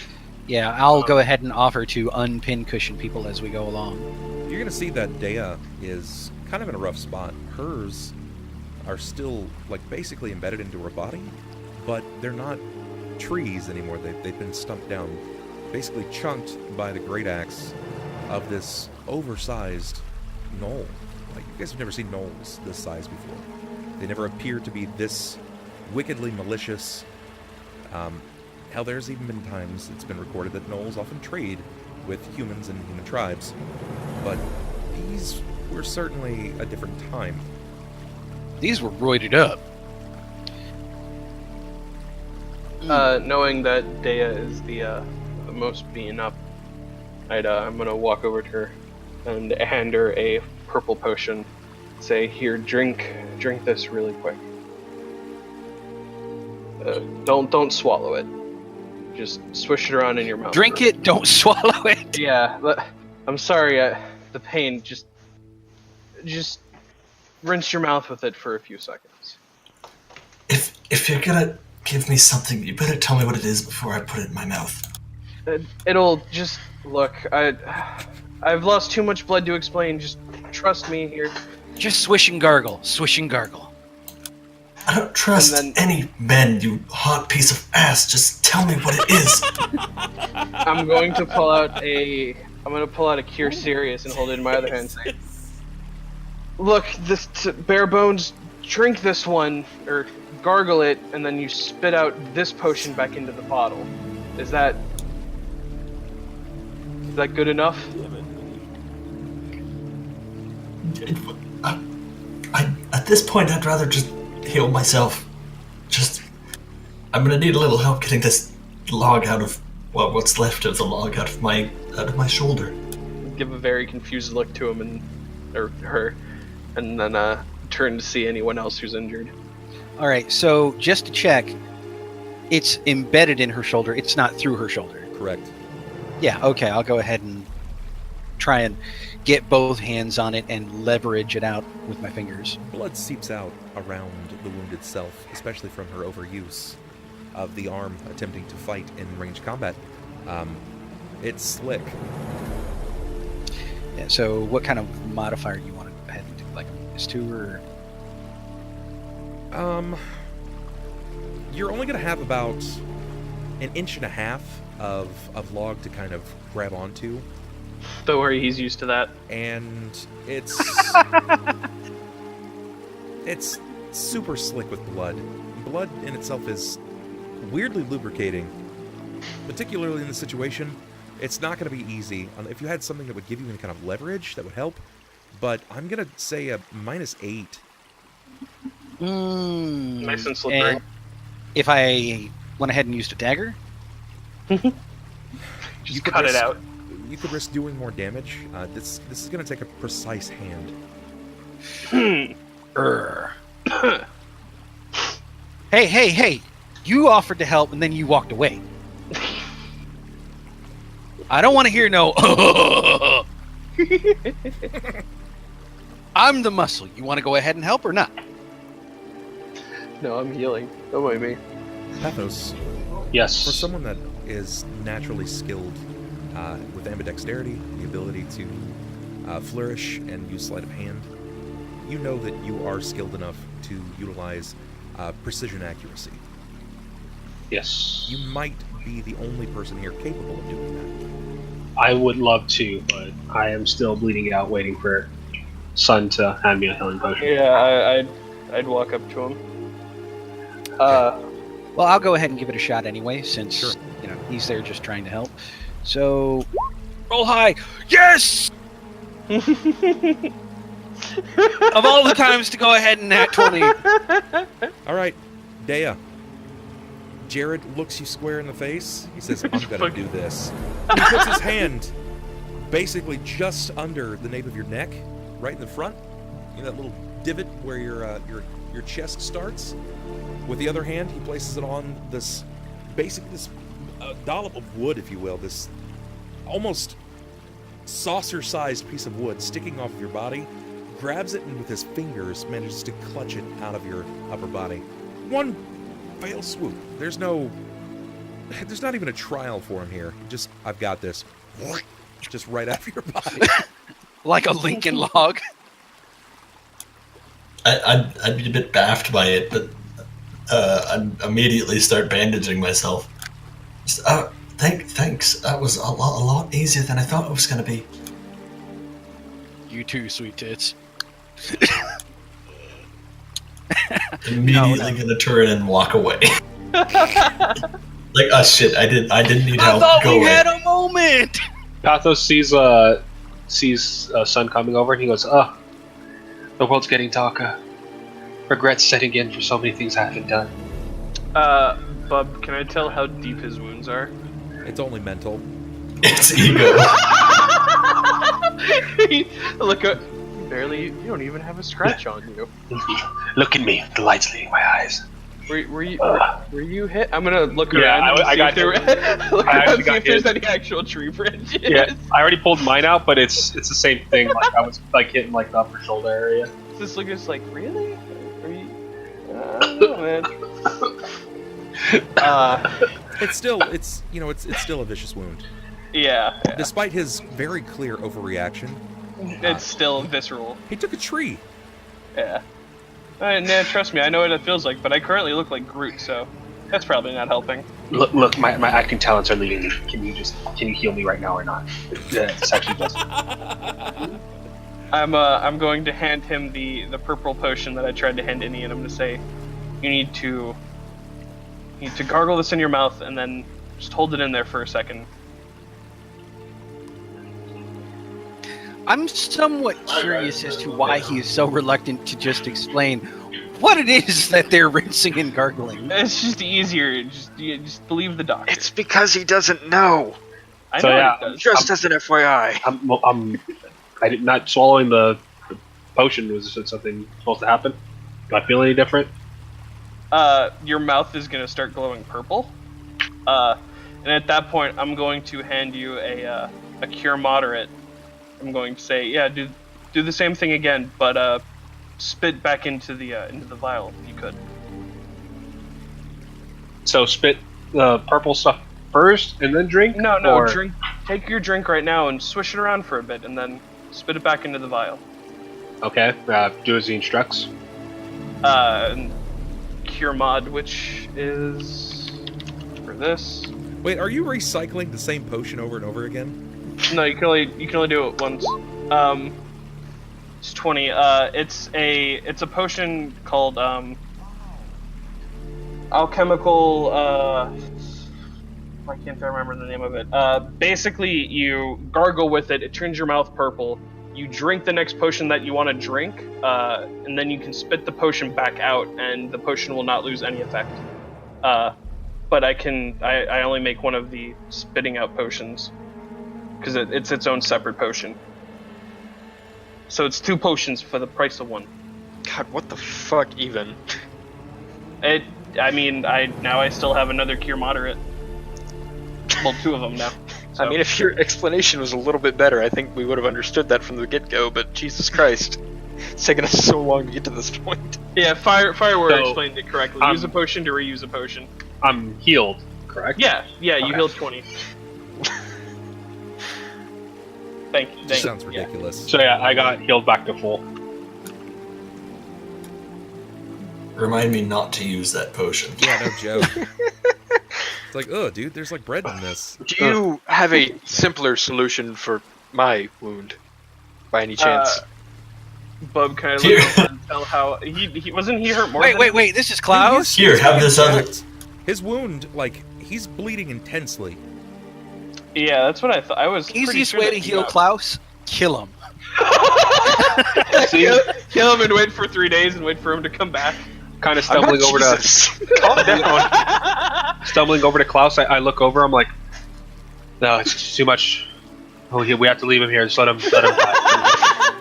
Yeah, I'll go ahead and offer to unpin cushion people as we go along. You're going to see that Deia is kind of in a rough spot. Hers are still, like, basically embedded into her body, but they're not trees anymore. They've been stumped down, basically chunked by the great axe of this oversized gnoll. Like, you guys have never seen gnolls this size before. They never appear to be this wickedly malicious. Hell, there's even been times it's been recorded that gnolls often trade with humans and human tribes, but these were certainly a different time. These were roided up. Knowing that Deia is the most beaten up, I'm gonna walk over to her and hand her a purple potion. Say, here, drink this really quick. Don't swallow it. Just swish it around in your mouth. Drink it, don't swallow it. Yeah, I'm sorry. The pain. Just rinse your mouth with it for a few seconds. If you're gonna give me something, you better tell me what it is before I put it in my mouth. It'll just look. I've lost too much blood to explain. Just trust me here. Just swish and gargle. Swish and gargle. I don't trust any men, you hot piece of ass. Just tell me what it is. I'm going to pull out a Cure Serious and hold it in my other hand. Saying, look, this bare bones. Drink this one or gargle it, and then you spit out this potion back into the bottle. Is that good enough? At this point, I'd rather just heal myself. I'm gonna need a little help getting this log out of what's left of the log out of my shoulder. Give a very confused look to him or her, and then turn to see anyone else who's injured. All right, so just to check, it's embedded in her shoulder. It's not through her shoulder. Correct. Yeah, okay, I'll go ahead and try and get both hands on it and leverage it out with my fingers. Blood seeps out around the wound itself, especially from her overuse of the arm attempting to fight in ranged combat. It's slick. Yeah, so what kind of modifier do you want to go ahead and do? Like a -2 or? You're only going to have about 1.5 inches of log to kind of grab onto. Don't worry, he's used to that. And it's it's super slick with blood. Blood in itself is weirdly lubricating, particularly in this situation. It's not going to be easy. If you had something that would give you any kind of leverage, that would help. But I'm going to say a -8 Nice and slippery. And if I went ahead and used a dagger, Just cut it out. You could risk doing more damage. This is going to take a precise hand. Hey! You offered to help, and then you walked away. I don't want to hear no. I'm the muscle. You want to go ahead and help or not? No, I'm healing. Don't worry me. Pathos, Yes. for someone that is naturally skilled with ambidexterity, the ability to flourish and use sleight of hand, you know that you are skilled enough to utilize precision accuracy. Yes. You might be the only person here capable of doing that. I would love to, but I am still bleeding out, waiting for Sunn to hand me a healing potion. Yeah, I'd walk up to him. Well, I'll go ahead and give it a shot anyway, since Sure. He's there just trying to help. So, roll high. Yes. Of all the times to go ahead and nat 20. All right, Deia. Jerrod looks you square in the face. He says, I'm going to do this. He puts his hand basically just under the nape of your neck, right in the front. You know that little divot where your chest starts? With the other hand, he places it on this dollop of wood, if you will, this almost saucer-sized piece of wood sticking off of your body, grabs it and with his fingers manages to clutch it out of your upper body. One fail swoop. There's not even a trial for him here. Just, I've got this. Just right out of your body. Like a Lincoln log. I'd be a bit baffed by it, but I'd immediately start bandaging myself. Just, thanks. That was a lot easier than I thought it was going to be. You too, sweet tits. Immediately gonna turn and walk away. Like, oh shit! I didn't need help. I thought Go we away. had a moment. Pathos sees Sunn coming over, and he goes, "Oh, the world's getting darker. Regrets setting in for so many things I haven't done." Bub, can I tell how deep his wounds are? It's only mental. It's ego. Look at you don't even have a scratch on you. Look at me, the light's leaving my eyes. Were you hit? I'm gonna look Yeah, around I got hit. look I around actually and see got if there's hit. any actual tree branches. Yeah, I already pulled mine out, but it's the same thing. Like I was like hitting like the upper shoulder area. This looks like, really? Are you? I don't know, man. It's still a vicious wound. Yeah. Despite his very clear overreaction, It's still visceral. he took a tree. Yeah. Nah, trust me, I know what it feels like, but I currently look like Groot, so that's probably not helping. Look, my acting talents are leaving me. Can you heal me right now or not? Yeah, it's actually just. I'm going to hand him the purple potion that I tried to hand Innie, and I'm going to say, you need to gargle this in your mouth and then just hold it in there for a second. I'm somewhat curious as to why he is so reluctant to just explain what it is that they're rinsing and gargling. It's just easier. Just believe the doctor. It's because he doesn't know. I So, know yeah, it does. Just as an FYI. I did not swallowing the potion was something supposed to happen. Do I feel any different? Your mouth is going to start glowing purple. And at that point, I'm going to hand you a cure moderate. I'm going to say, yeah, do the same thing again, but spit back into the vial if you could. So spit the purple stuff first and then drink? No, Or- drink. Take your drink right now and swish it around for a bit, and then spit it back into the vial. Okay, do as he instructs. Cure mod, which is for this. Wait, are you recycling the same potion over and over again? No, you can only do it once. It's 20. It's a potion called alchemical. Why can't I remember the name of it? Basically, you gargle with it. It turns your mouth purple. you drink the next potion that you want to drink, and then you can spit the potion back out, and the potion will not lose any effect. But I only make one of the spitting out potions because it's its own separate potion. So it's 2 potions for the price of 1. God, what the fuck even? I still have another cure moderate. Well, 2 of them now. So. I mean, if your explanation was a little bit better, I think we would have understood that from the get-go, but Jesus Christ. It's taken us so long to get to this point. Yeah, Fireword explained it correctly. Use a potion to reuse a potion. I'm healed, correct? Yeah, you healed 20. Thank you. Sounds ridiculous. So yeah, I got healed back to full. Remind me not to use that potion. Yeah, no joke. It's like, oh, dude, there's like bread in this. Do you have a simpler solution for my wound, by any chance? Bub kind of looks over and tell how he wasn't he hurt more. Wait, this is Klaus. Here, have this other. His wound, like, he's bleeding intensely. Yeah, that's what I thought. I was Easiest way to heal Klaus: kill him. Kill him and wait for 3 days and wait for him to come back. Kind of stumbling over to Calm down. stumbling over to Klaus. I look over. I'm like, no, it's too much. Oh, we have to leave him here. Just let him die.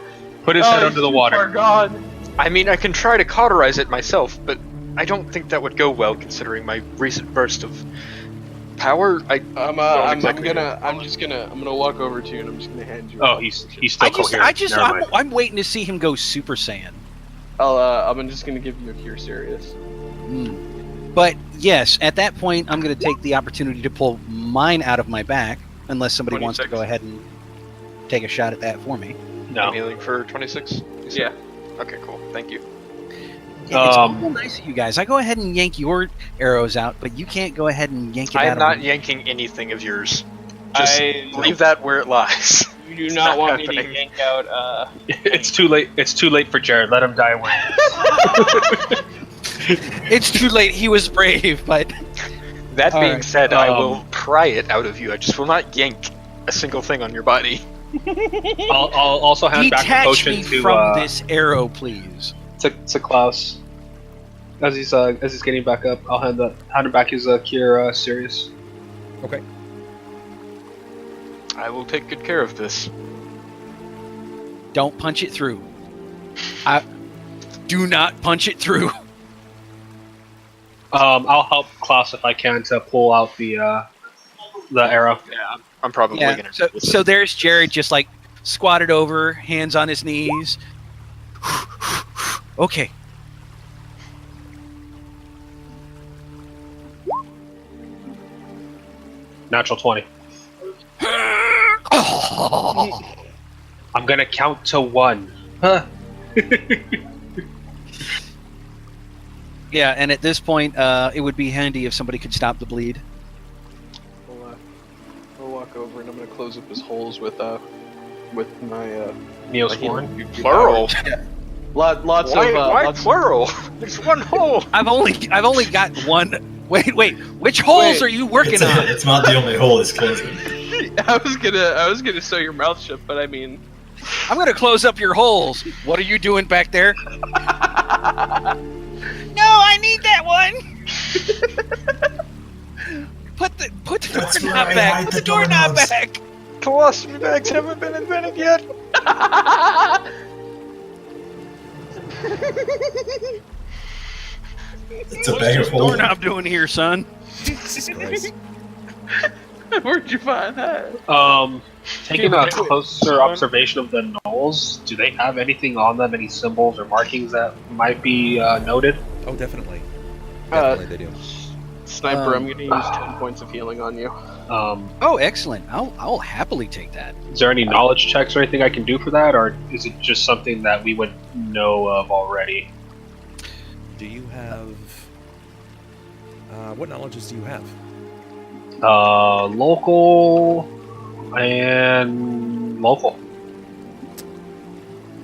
Put his head under the water. Oh God. I mean, I can try to cauterize it myself, but I don't think that would go well considering my recent burst of power. I'm just gonna walk over to you and I'm just gonna hand you. Oh, he's still coherent. I'm waiting to see him go Super Saiyan. I'm just gonna give you a cure serious. But yes, at that point, I'm going to take the opportunity to pull mine out of my back, unless somebody wants to go ahead and take a shot at that for me. No. I'm healing for 26? Yeah. Okay, cool. Thank you. Yeah, it's awful nice of you guys. I go ahead and yank your arrows out, but you can't go ahead and yank it out. I'm not yanking anything of yours. Just leave that where it lies. You do not want me to yank out. It's too late. It's too late for Jerrod. Let him die when. It's too late. He was brave, but. That being said, I will pry it out of you. I just will not yank a single thing on your body. I'll also hand back the potion Detach me from this arrow, please. To Klaus. As he's getting back up, I'll hand him back his cure serious. Okay. I will take good care of this. Don't punch it through. Do not punch it through. I'll help Klaus if I can to pull out the arrow. Yeah, I'm probably gonna. So there's Jerrod just like squatted over, hands on his knees. Okay. Natural 20. I'm gonna count to 1. Huh. Yeah, and at this point, it would be handy if somebody could stop the bleed. I'll walk over and I'm gonna close up his holes with my Neosporin. Plural. Yeah. Lots Why plural? There's one hole. I've only got one. Wait, which holes are you working on? It's not the only hole he's closing. I was gonna sew your mouth shut, but I mean, I'm gonna close up your holes. What are you doing back there? No, I need that one. Put the doorknob back. Put the doorknob back. Colostomy bags haven't been invented yet. It's a bag of holes. Doorknob doing here, son? Jesus Christ. Where'd you find that? Taking a closer observation of the gnolls, do they have anything on them? Any symbols or markings that might be noted? Oh, definitely. Definitely they do. Sniper, I'm gonna use 10 points of healing on you. Oh, excellent. I'll happily take that. Is there any knowledge checks or anything I can do for that, or is it just something that we would know of already? Do you have... what knowledges do you have? Local and local.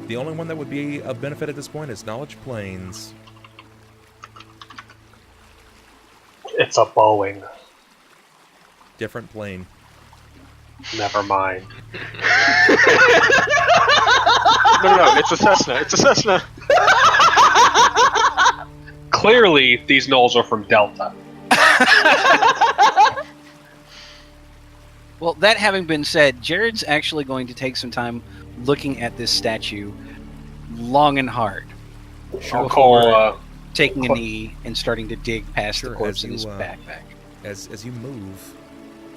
The only one that would be of benefit at this point is Knowledge Planes. It's a Boeing. Different plane. Never mind. No, it's a Cessna. It's a Cessna. Clearly, these gnolls are from Delta. Well, that having been said, Jerrod's actually going to take some time looking at this statue long and hard. I'll call. Taking a knee and starting to dig past the corpse in his backpack. As you move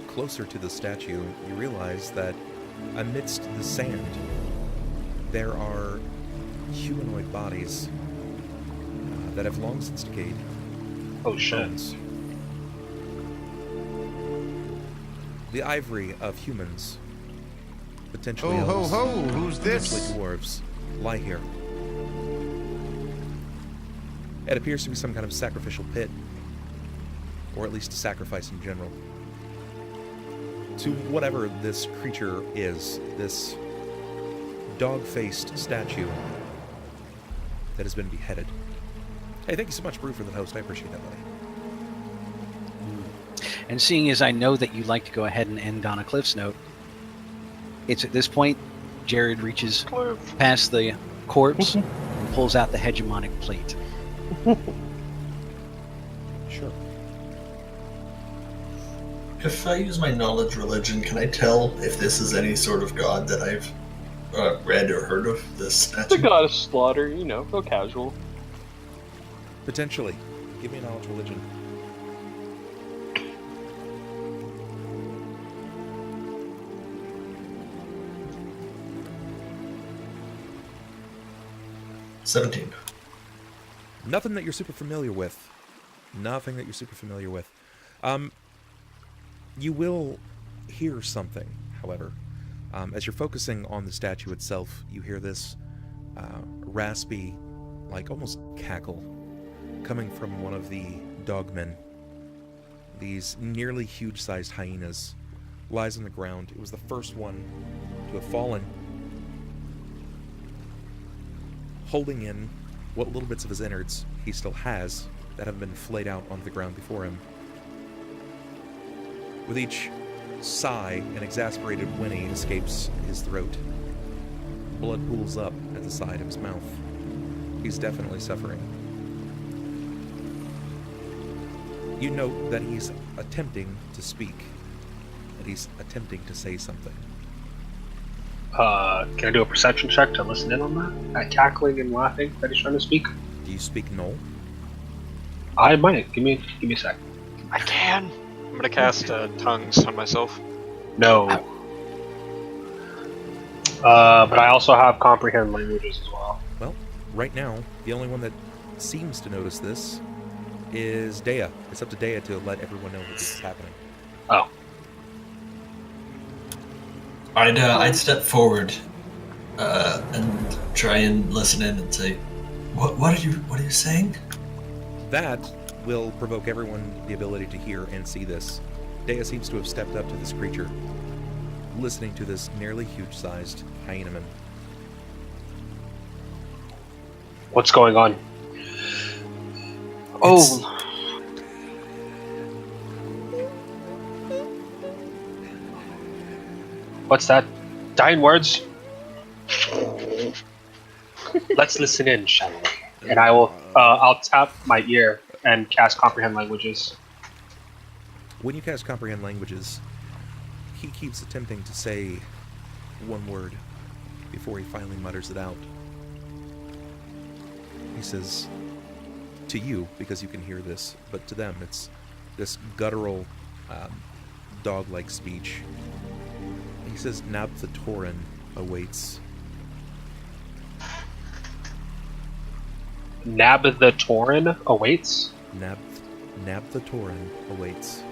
closer to the statue, you realize that amidst the sand, there are humanoid bodies that have long since decayed. Oh shit. Bones. The ivory of humans, potentially elves, who's potentially this? dwarves, lie here. It appears to be some kind of sacrificial pit, or at least a sacrifice in general, to whatever this creature is, this dog-faced statue that has been beheaded. Hey, thank you so much, Brew, for the host. I appreciate that, buddy. And seeing as I know that you like to go ahead and end on a Cliff's note, it's at this point Jerrod reaches past the corpse and pulls out the hegemonic plate. Sure. If I use my knowledge religion, can I tell if this is any sort of god that I've read or heard of? This The statue? goddess slaughter, go casual. Potentially. Give me a knowledge religion. $17. Nothing that you're super familiar with. Nothing that you're super familiar with. You will hear something, however. As you're focusing on the statue itself, you hear this raspy, like almost cackle, coming from one of the dogmen. These nearly huge-sized hyenas lies on the ground. It was the first one to have fallen, holding in what little bits of his innards he still has that have been flayed out onto the ground before him. With each sigh, an exasperated whinny escapes his throat. Blood pools up at the side of his mouth. He's definitely suffering. You note that he's attempting to speak, that he's attempting to say something. Can I do a perception check to listen in on that? That cackling and laughing that he's trying to speak? Do you speak Knoll? I might. Give me a sec. I can. I'm gonna cast tongues on myself. No. But I also have comprehend languages as well. Well, right now, the only one that seems to notice this is Deia. It's up to Deia to let everyone know that this is happening. Oh. I'd step forward and try and listen in and say, "What are you saying?" That will provoke everyone the ability to hear and see this. Deia seems to have stepped up to this creature, listening to this nearly huge-sized hyenaman. What's going on? Oh, What's that? Dying words? Let's listen in, shall we? And I'll tap my ear and cast comprehend languages. When you cast Comprehend Languages, he keeps attempting to say one word before he finally mutters it out. He says, to you, because you can hear this, but to them it's this guttural, dog-like speech. He says, Nabthatorin awaits. Nabthatorin awaits? Nabthatorin awaits.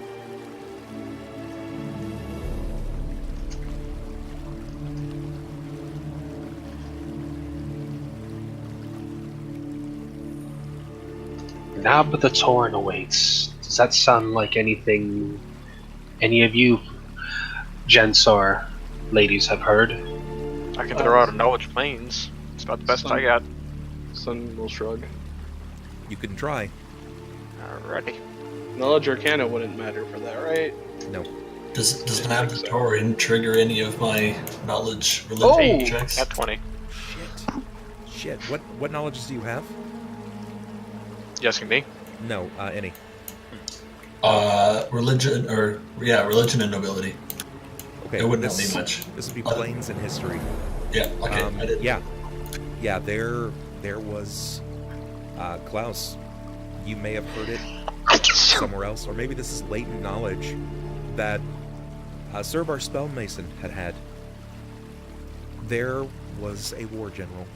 Nabthatorin awaits. Does that sound like anything any of you gents or ladies have heard? I can throw out a knowledge planes. It's about the best I got. Sunn will shrug. You can try. Alrighty. Knowledge Arcana wouldn't matter for that, right? No. Does Nabthatorin trigger any of my knowledge religion checks? At 20. Shit. shit. What knowledges do you have? You asking me? No, any. Religion and nobility. Okay, It wouldn't help me much. This would be planes and history. Yeah. Okay. I did. Yeah. There was Klaus. You may have heard it somewhere else, or maybe this is latent knowledge that Servar Spellmason had. There was a war general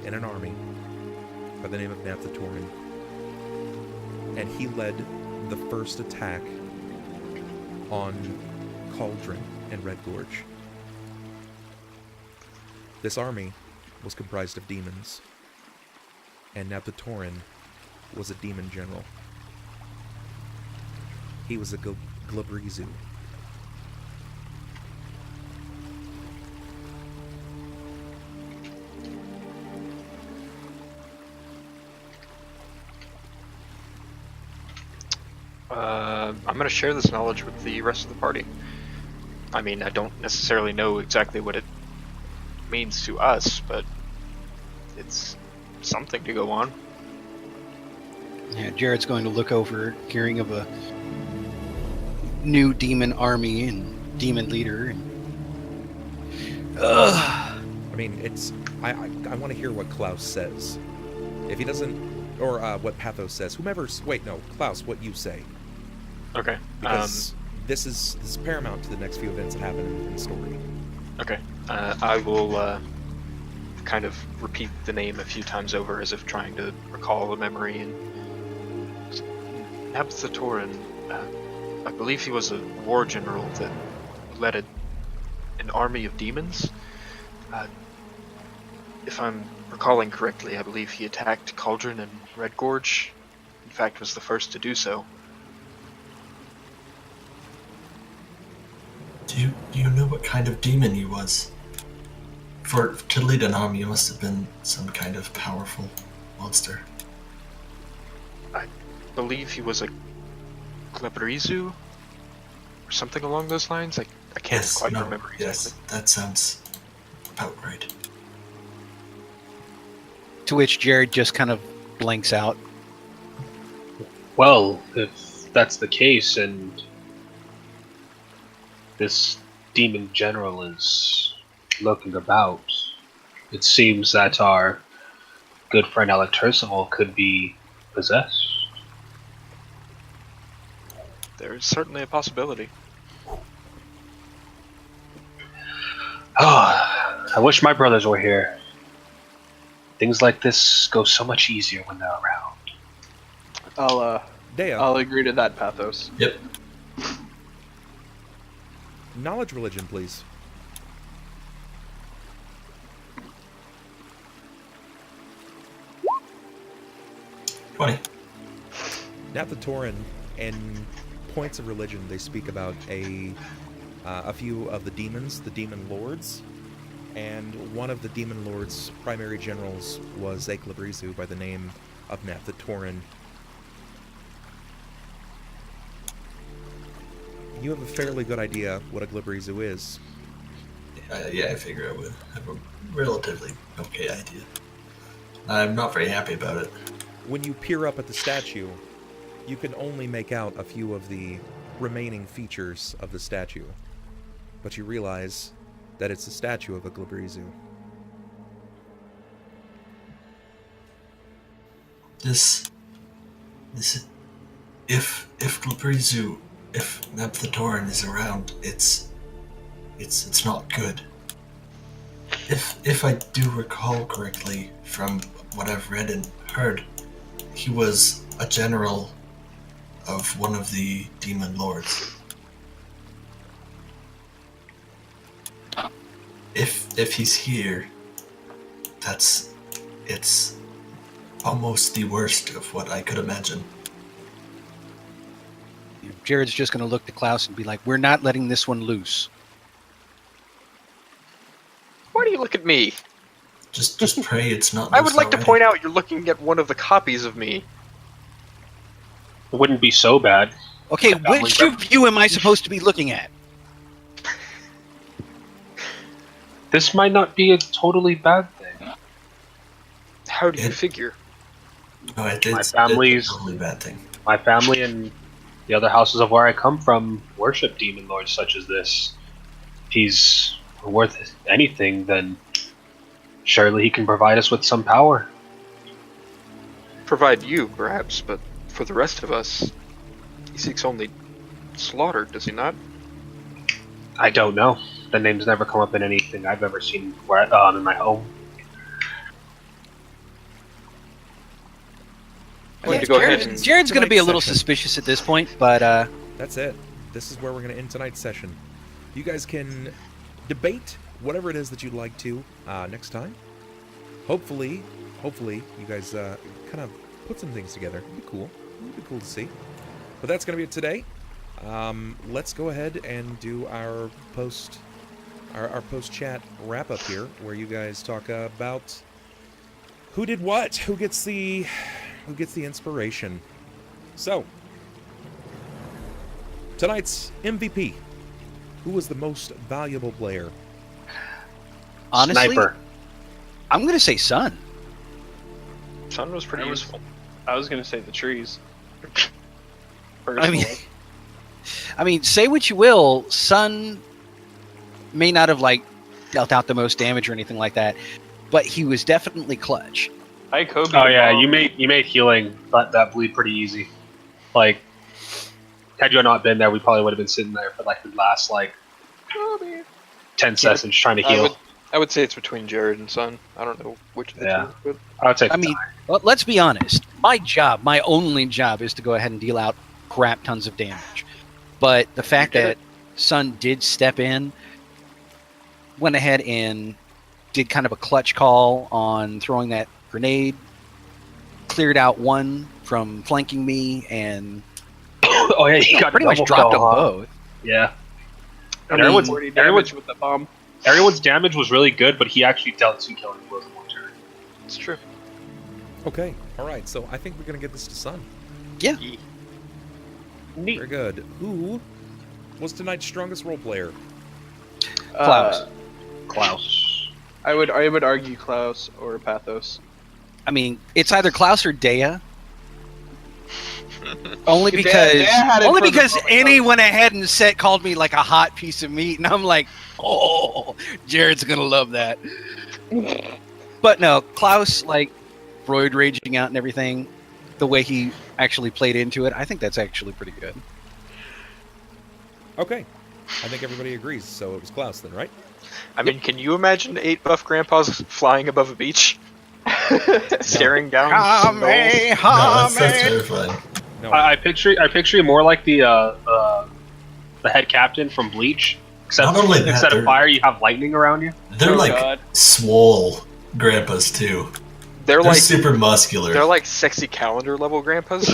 in an army by the name of Naphtatorin, and he led the first attack on Cauldron and Redgorge. This army was comprised of demons, and Naphtatorin was a demon general. He was a Glabrizu. I'm going to share this knowledge with the rest of the party. I mean, I don't necessarily know exactly what it means to us, but it's something to go on. Yeah, Jerrod's going to look over, hearing of a new demon army and demon leader. I mean, I want to hear what Klaus says. If he doesn't, or what Pathos says. Klaus, what you say. Okay. Because this is paramount to the next few events that happen in the story. Okay. I will kind of repeat the name a few times over as if trying to recall the memory. And Naphtatorin, I believe he was a war general that led an army of demons. If I'm recalling correctly, I believe he attacked Cauldron and Redgorge. In fact, was the first to do so. Do you know what kind of demon he was? To lead an army, you must have been some kind of powerful monster. I believe he was a Glabrizu or something along those lines. I can't remember exactly. Yes, that sounds about right. To which Jerrod just kind of blanks out. Well, if that's the case, and this demon general is looking about, it seems that our good friend Alec Tercival could be possessed. There is certainly a possibility. Oh, I wish my brothers were here. Things like this go so much easier when they're around. Deia. I'll agree to that, Pathos. Yep. Knowledge religion, please. 20. Naphtatorin, in points of religion, they speak about a few of the demons, the demon lords, and one of the demon lords' primary generals was a Glabrizu by the name of Naphtatorin. You have a fairly good idea what a Glabrizu is. Yeah, I figure I would have a relatively okay idea. I'm not very happy about it. When you peer up at the statue, you can only make out a few of the remaining features of the statue, but you realize that it's a statue of a Glabrizu. This if Glabrizu, if Naphtatorin is around, it's not good. If I do recall correctly from what I've read and heard, he was a general of one of the demon lords. If he's here, it's almost the worst of what I could imagine. Jerrod's just going to look to Klaus and be like, "We're not letting this one loose." Why do you look at me? Just pray it's not. I would like to already. point out you're looking at one of the copies of me. It wouldn't be so bad. Okay, which of you am I supposed to be looking at? This might not be a totally bad thing. How do you figure? No, it's My family's- it's a totally bad thing. My family and the other houses of where I come from worship demon lords such as this. If he's worth anything, then surely he can provide us with some power. Provide you, perhaps, but for the rest of us, he seeks only slaughter, does he not? I don't know. The name's never come up in anything I've ever seen in my home. I'm going to go ahead and... Jerrod's going to be a little session. suspicious at this point, but That's it. This is where we're going to end tonight's session. You guys can debate whatever it is that you'd like to next time. Hopefully, you guys kind of put some things together. It'd be cool. It'd be cool to see. But that's going to be it today. Let's go ahead and do our post chat wrap up here, where you guys talk about who did what, who gets the inspiration. So, tonight's MVP. Who was the most valuable player? honestly, Sniper. I'm going to say Sunn. Sunn was pretty useful. I was gonna say the trees. I mean, say what you will, Sunn may not have dealt out the most damage or anything like that, but he was definitely clutch. I Kobe. Oh yeah, you made healing that bleed pretty easy. Like, had you not been there, we probably would have been sitting there for the last 10 seconds trying to heal. I would say it's between Jerrod and Sunn. I don't know which of the Yeah. two. But I would say. I mean, let's be honest. My only job is to go ahead and deal out crap tons of damage. But the fact that Sunn did step in, went ahead and did kind of a clutch call on throwing that grenade, cleared out one from flanking me, and oh yeah, he got pretty much double dropped them kill, huh? both. Yeah. I And mean, everyone's 40 damage with the bomb. everyone's damage was really good, but he actually dealt 2 killing blows in one turn. it's true. Okay, all right. So I think we're gonna give this to Sunn. Yeah. Neat. Very good. Who was tonight's strongest role player? Klaus. Klaus. I would argue Klaus or Pathos. I mean, it's either Klaus or Deia. Only Deia because had it for the moment, Annie went ahead and called me like a hot piece of meat, and I'm like, oh, Jerrod's gonna love that. But no, Klaus, roid raging out and everything, the way he actually played into it, I think that's actually pretty good. Okay, I think everybody agrees. So it was Klaus then, right? I mean, can you imagine 8 buff grandpas flying above a beach? Staring down some knolls? No, that's terrifying. No. I picture you more like the head captain from Bleach. Except Not only that, instead of they're- fire, you have lightning around you. They're Oh, like God. swole grandpas too. They're They're like super muscular. they're like sexy calendar level grandpas.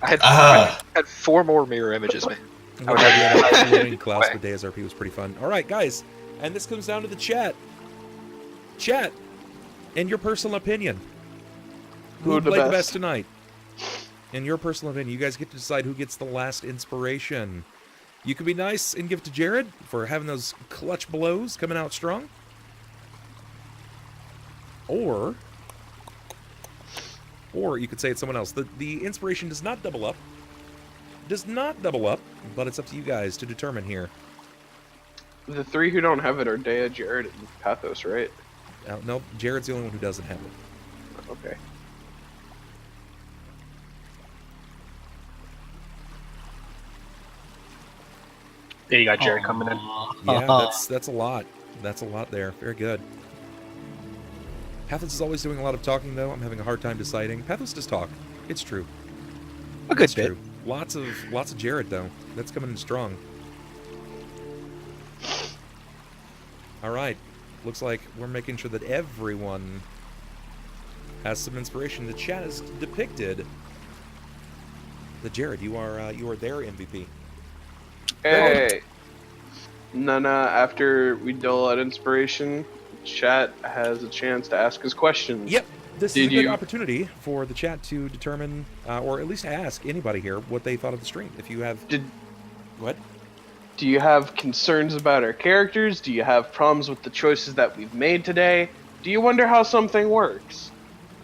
I had 4 more mirror images, man. Well, yeah, loading Klaus with Deia's RP was pretty fun. All right, guys, and this comes down to the chat. Chat, in your personal opinion, who Who the played the best? best tonight? In your personal opinion, you guys get to decide who gets the last inspiration. You can be nice and give it to Jerrod for having those clutch blows coming out strong. Or you could say it's someone else. The inspiration does not double up. But it's up to you guys to determine here. The 3 who don't have it are Deia, Jerrod, and Pathos, right? No, Jerrod's the only one who doesn't have it. Okay. Yeah, you got Jerry coming in. Yeah, that's a lot. That's a lot there. Very good. Pathos is always doing a lot of talking, though. I'm having a hard time deciding. Pathos does talk. It's true. A good It's bit. true. Lots of Jerrod, though. That's coming in strong. All right. Looks like we're making sure that everyone has some inspiration. The chat has depicted that Jerrod, you are their MVP. Hey. Nana, after we dole out inspiration, chat has a chance to ask us questions. Yep. This Did is a good you- opportunity for the chat to determine, or at least ask anybody here what they thought of the stream. If you have... Did What? Do you have concerns about our characters? Do you have problems with the choices that we've made today? Do you wonder how something works?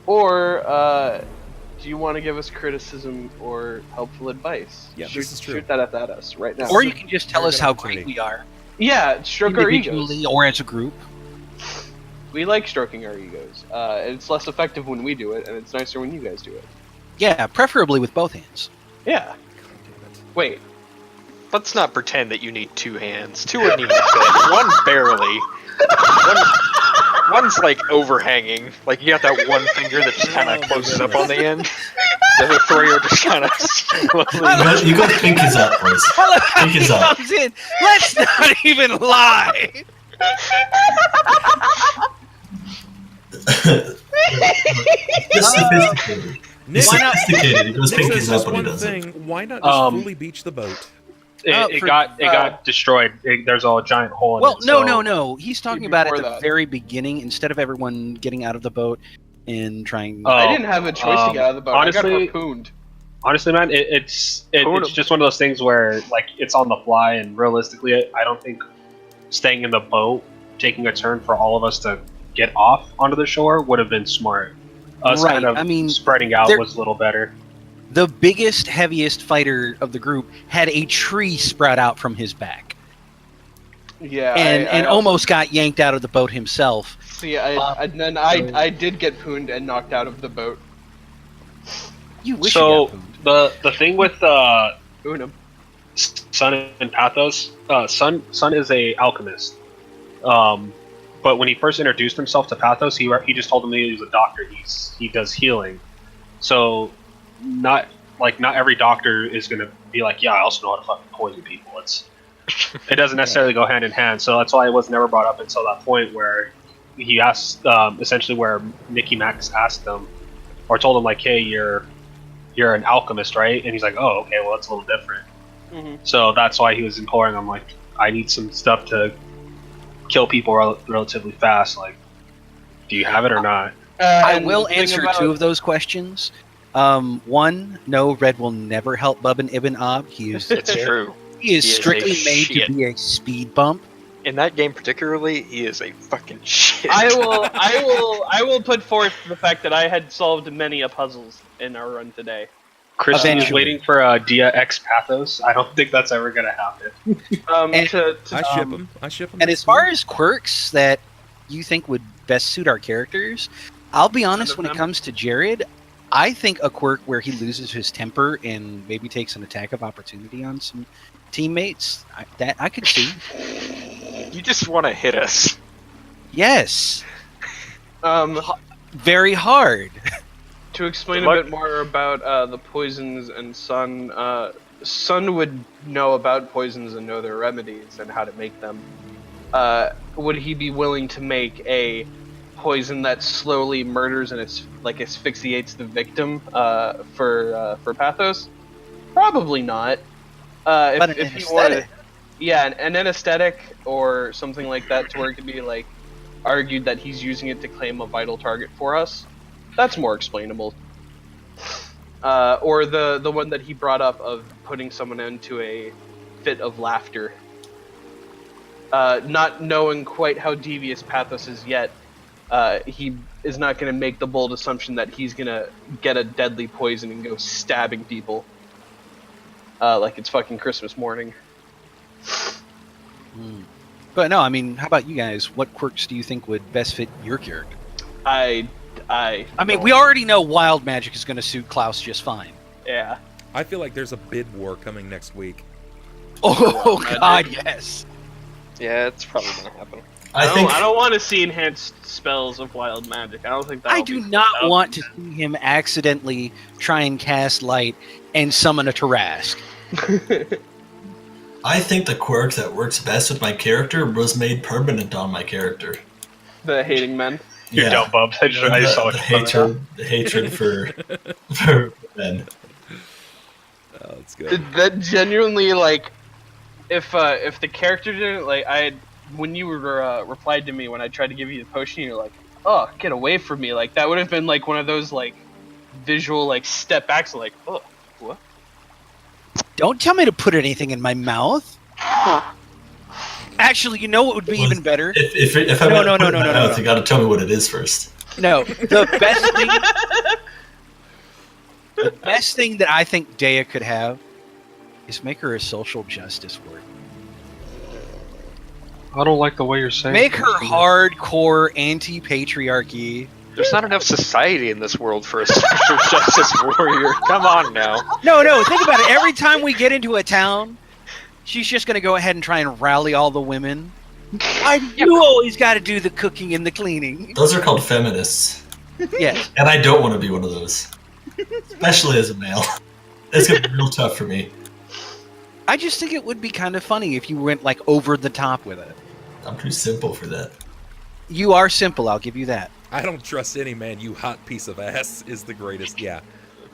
Or do you want to give us criticism or helpful advice? Yeah, this is true. Shoot that at us right now. Or you can just tell Very us good how opportunity. great we are, Yeah, stroke our individually egos. or as a group. We like stroking our egos. It's less effective when we do it, and it's nicer when you guys do it. Yeah, preferably with both hands. Yeah. God damn it. Wait. Let's not pretend that you need 2 hands. 2 wouldn't even fit. One barely. One's like overhanging. Like you got that one finger that just kind Oh of my closes up goodness. on the end. The other 3 are just kind of slowly. You got pinkies up, boys. I love how he Pinkies up. comes in. Let's not even lie. Just sophisticated. Nick, He's sophisticated. He goes Nick says pinkies just up when he one does it. thing. Why not just Um, fully beach the boat? It got destroyed. There's a giant hole in Well, it. no. He's talking about at Before the that. very beginning, instead of everyone getting out of the boat and trying. Oh, I didn't have a choice to get out of the boat. I got honestly- harpooned. Honestly, man, it's just one of those things where like it's on the fly, and realistically, I don't think staying in the boat, taking a turn for all of us to get off onto the shore would have been smart. Us Right, kind of I mean, spreading out there- was a little better. The biggest, heaviest fighter of the group had a tree sprout out from his back, Yeah, and I almost got yanked out of the boat himself. See, and then I did get pooned and knocked out of the boat. You wish So you got the thing with Poon him. Sunn and Pathos, Sunn is a alchemist. But when he first introduced himself to Pathos, he just told him he was a doctor. He does healing. So not every doctor is gonna be like, yeah, I also know how to fucking poison people. It doesn't necessarily go hand in hand. So that's why it was never brought up until that point where he asked, essentially where Mickey Max asked him or told him like, hey, you're an alchemist, right? And he's like, oh, okay, well that's a little different. Mm-hmm. So that's why he was imploring him like, I need some stuff to kill people relatively fast. Like, do you have it or not? I will answer 2 of those questions. One, no, Red will never help Bubban Ibn Ab. He is It's true. he is He is strictly a made shit. to be a speed bump. In that game particularly, he is a fucking shit. I will put forth the fact that I had solved many a puzzles in our run today. Christian is Eventually. waiting for Deia X Pathos. I don't think that's ever gonna happen. And- To I ship him. And as far as quirks that you think would best suit our characters, I'll be honest, of when it them. comes to Jerrod, I think a quirk where he loses his temper and maybe takes an attack of opportunity on some teammates, that I could see. You just want to hit us. Yes, um, very hard. to explain Good a luck. bit more about the poisons and Sunn, Sunn would know about poisons and know their remedies and how to make them. Would he be willing to make a poison that slowly murders and asphyxiates the victim for Pathos? Probably not. But If an he wanted, anesthetic. yeah, an anesthetic or something like that, to where it could be like argued that he's using it to claim a vital target for us. That's more explainable. Or the one that he brought up of putting someone into a fit of laughter. Not knowing quite how devious Pathos is yet, he is not going to make the bold assumption that he's going to get a deadly poison and go stabbing people. Like it's fucking Christmas morning. But no, I mean, how about you guys? What quirks do you think would best fit your character? I mean, we already know wild magic is going to suit Klaus just fine. Yeah. I feel like there's a bid war coming next week. Oh Wild God, magic. yes. Yeah, it's probably gonna happen. I think don't want to see enhanced spells of wild magic. I don't think that. I do not want to see him accidentally try and cast light and summon a Tarask. I think the quirk that works best with my character was made permanent on my character. The hating men. You're dumb, Bubs. I just saw the it. hatred for men. Oh, that's good. That genuinely, like, if the character didn't, like, when you were replied to me when I tried to give you the potion, you're like, oh, get away from me. Like, that would have been like one of those like visual like step backs, like, oh, what? Don't tell me to put anything in my mouth. Actually, you know what would be even better? If I'm No, gonna no, put no, it in no, my no, no, mouth, no. you got to tell me what it is first. No, the best thing that I think Deia could have is make her a social justice warrior. I don't like the way you're saying. Make things, her man. hardcore anti-patriarchy. There's not enough society in this world for a social justice warrior. Come on now. No, think about it. Every time we get into a town, she's just going to go ahead and try and rally all the women. You always got to do the cooking and the cleaning. Those are called feminists, Yes. and I don't want to be one of those, especially as a male. It's gonna be real tough for me. I just think it would be kind of funny if you went like over the top with it. I'm too simple for that. You are simple, I'll give you that. I don't trust any man, you hot piece of ass is the greatest. Yeah.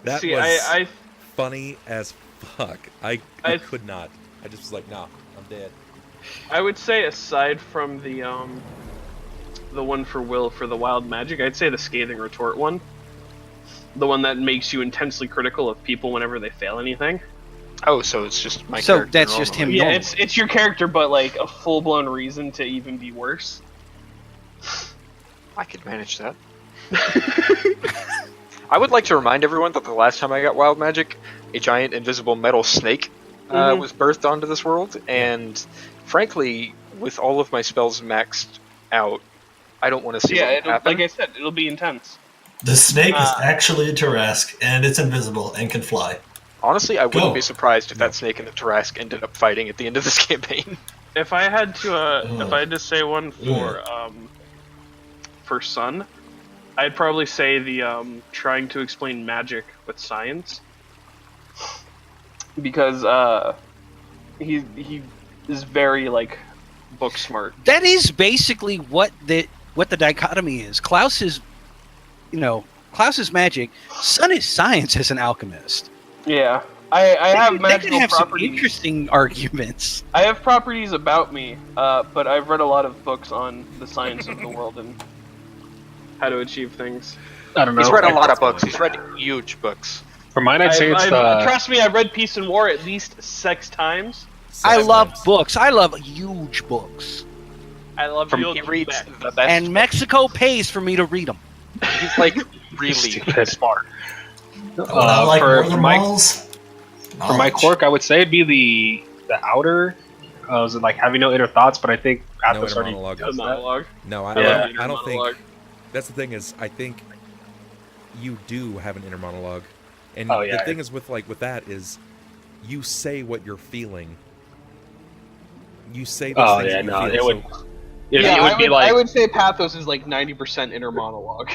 That See, was I funny as fuck. I could not. I just was like, nah, I'm dead. I would say aside from the one for Will for the wild magic, I'd say the scathing retort one. The one that makes you intensely critical of people whenever they fail anything. Oh, so it's just my So character that's just him. normally. Yeah, normal. it's your character, but like a full blown reason to even be worse. I could manage that. I would like to remind everyone that the last time I got wild magic, a giant invisible metal snake was birthed onto this world, and frankly, with all of my spells maxed out, I don't want to see what happen. Like I said, it'll be intense. The snake is actually a Tarrasque, and it's invisible and can fly. Honestly, I wouldn't Go. be surprised if that snake and the Tarrasque ended up fighting at the end of this campaign. If I had to say one for Sunn, I'd probably say the trying to explain magic with science, because he is very like book smart. That is basically what the dichotomy is. Klaus is magic. Sunn is science as an alchemist. Yeah, I have They can magical have some properties. interesting arguments. I have properties about me, but I've read a lot of books on the science of the world and how to achieve things. I don't know. He's read a lot of books. He's read huge books. For mine, I'd say it's the. Trust me, I've read Peace and War at least 6 times. I love Sometimes. books. I love huge books. I love He reads the best. And Mexico pays for me to read them. he's like really Stupid. smart. What I like more for than my malls? for my Knowledge. quirk, I would say it'd be the outer. Was it like having no inner thoughts? But I think Pathos inner already monologue. does that. monologue. No, I Yeah. don't think. That's the thing is, I think you do have an inner monologue, and Oh, yeah. the thing is with that is, you say what you're feeling. You say those Oh things yeah, that you no, feel, it would. so- It would be like I would say Pathos is like 90% inner monologue.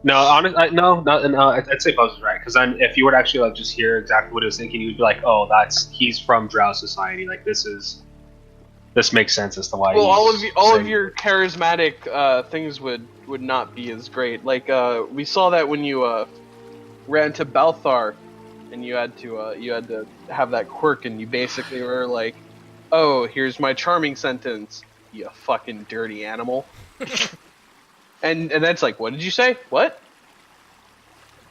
no, honest, no. I'd say Buzz is right because then if you would actually like just hear exactly what he was thinking, you'd be like, oh, he's from Drow society. Like this makes sense as to why. Well, he's all of saying- your charismatic things would not be as great. Like we saw that when you ran to Balthar, and you had to have that quirk, and you basically were like, "Oh, here's my charming sentence, you fucking dirty animal." and that's like, what did you say? What?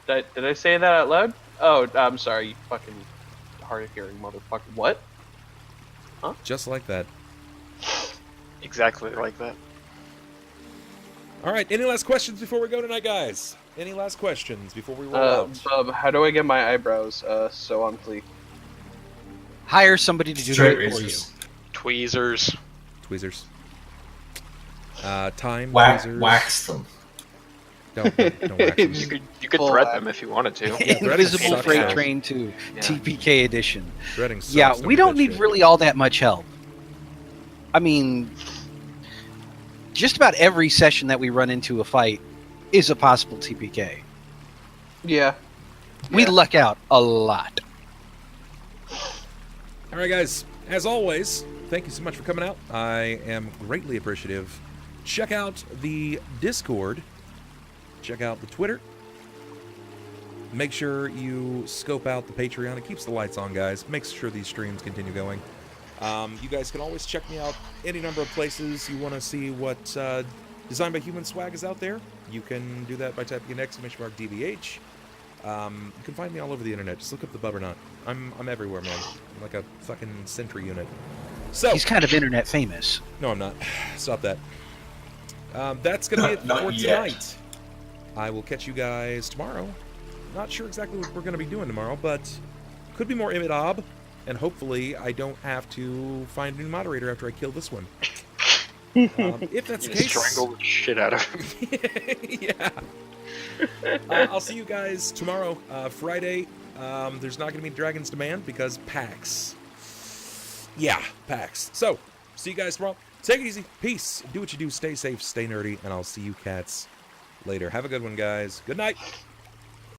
Did I say that out loud? Oh, I'm sorry, you fucking hard of hearing motherfucker. What? just like that. Exactly like that. All right. Any last questions before we go tonight, guys? Any last questions before we roll out? Bub, how do I get my eyebrows so on fleek? Hire somebody to do Straight that for you. razors. Tweezers. Tweezers. Time Wax, tweezers. wax them. Don't wax them. You could Full thread wax. them if you wanted to. Yeah, threading Invisible sucks, Freight yeah. Train 2, Yeah. TPK edition. Threading sucks, Yeah, we do don't that need shit. really all that much help. I mean, just about every session that we run into a fight is a possible TPK. Yeah. We luck out a lot. All right, guys. As always, thank you so much for coming out. I am greatly appreciative. Check out the Discord. Check out the Twitter. Make sure you scope out the Patreon. It keeps the lights on, guys. Makes sure these streams continue going. You guys can always check me out any number of places you want to see what Designed by Human swag is out there. You can do that by typing in !DBH. You can find me all over the internet. Just look up the Bubbernaut. I'm everywhere, man. I'm like a fucking sentry unit. So He's kind of internet famous. no, I'm not. Stop that. That's gonna be it Not for yet. tonight. I will catch you guys tomorrow. Not sure exactly what we're gonna be doing tomorrow, but could be more Imid-Ob, and hopefully I don't have to find a new moderator after I kill this one. If that's the Just case, strangle the shit out of him. yeah. I'll see you guys tomorrow, Friday. There's not going to be Dragon's Demand because PAX. Yeah, PAX. So, see you guys tomorrow. Take it easy. Peace. Do what you do. Stay safe. Stay nerdy. And I'll see you cats later. Have a good one, guys. Good night.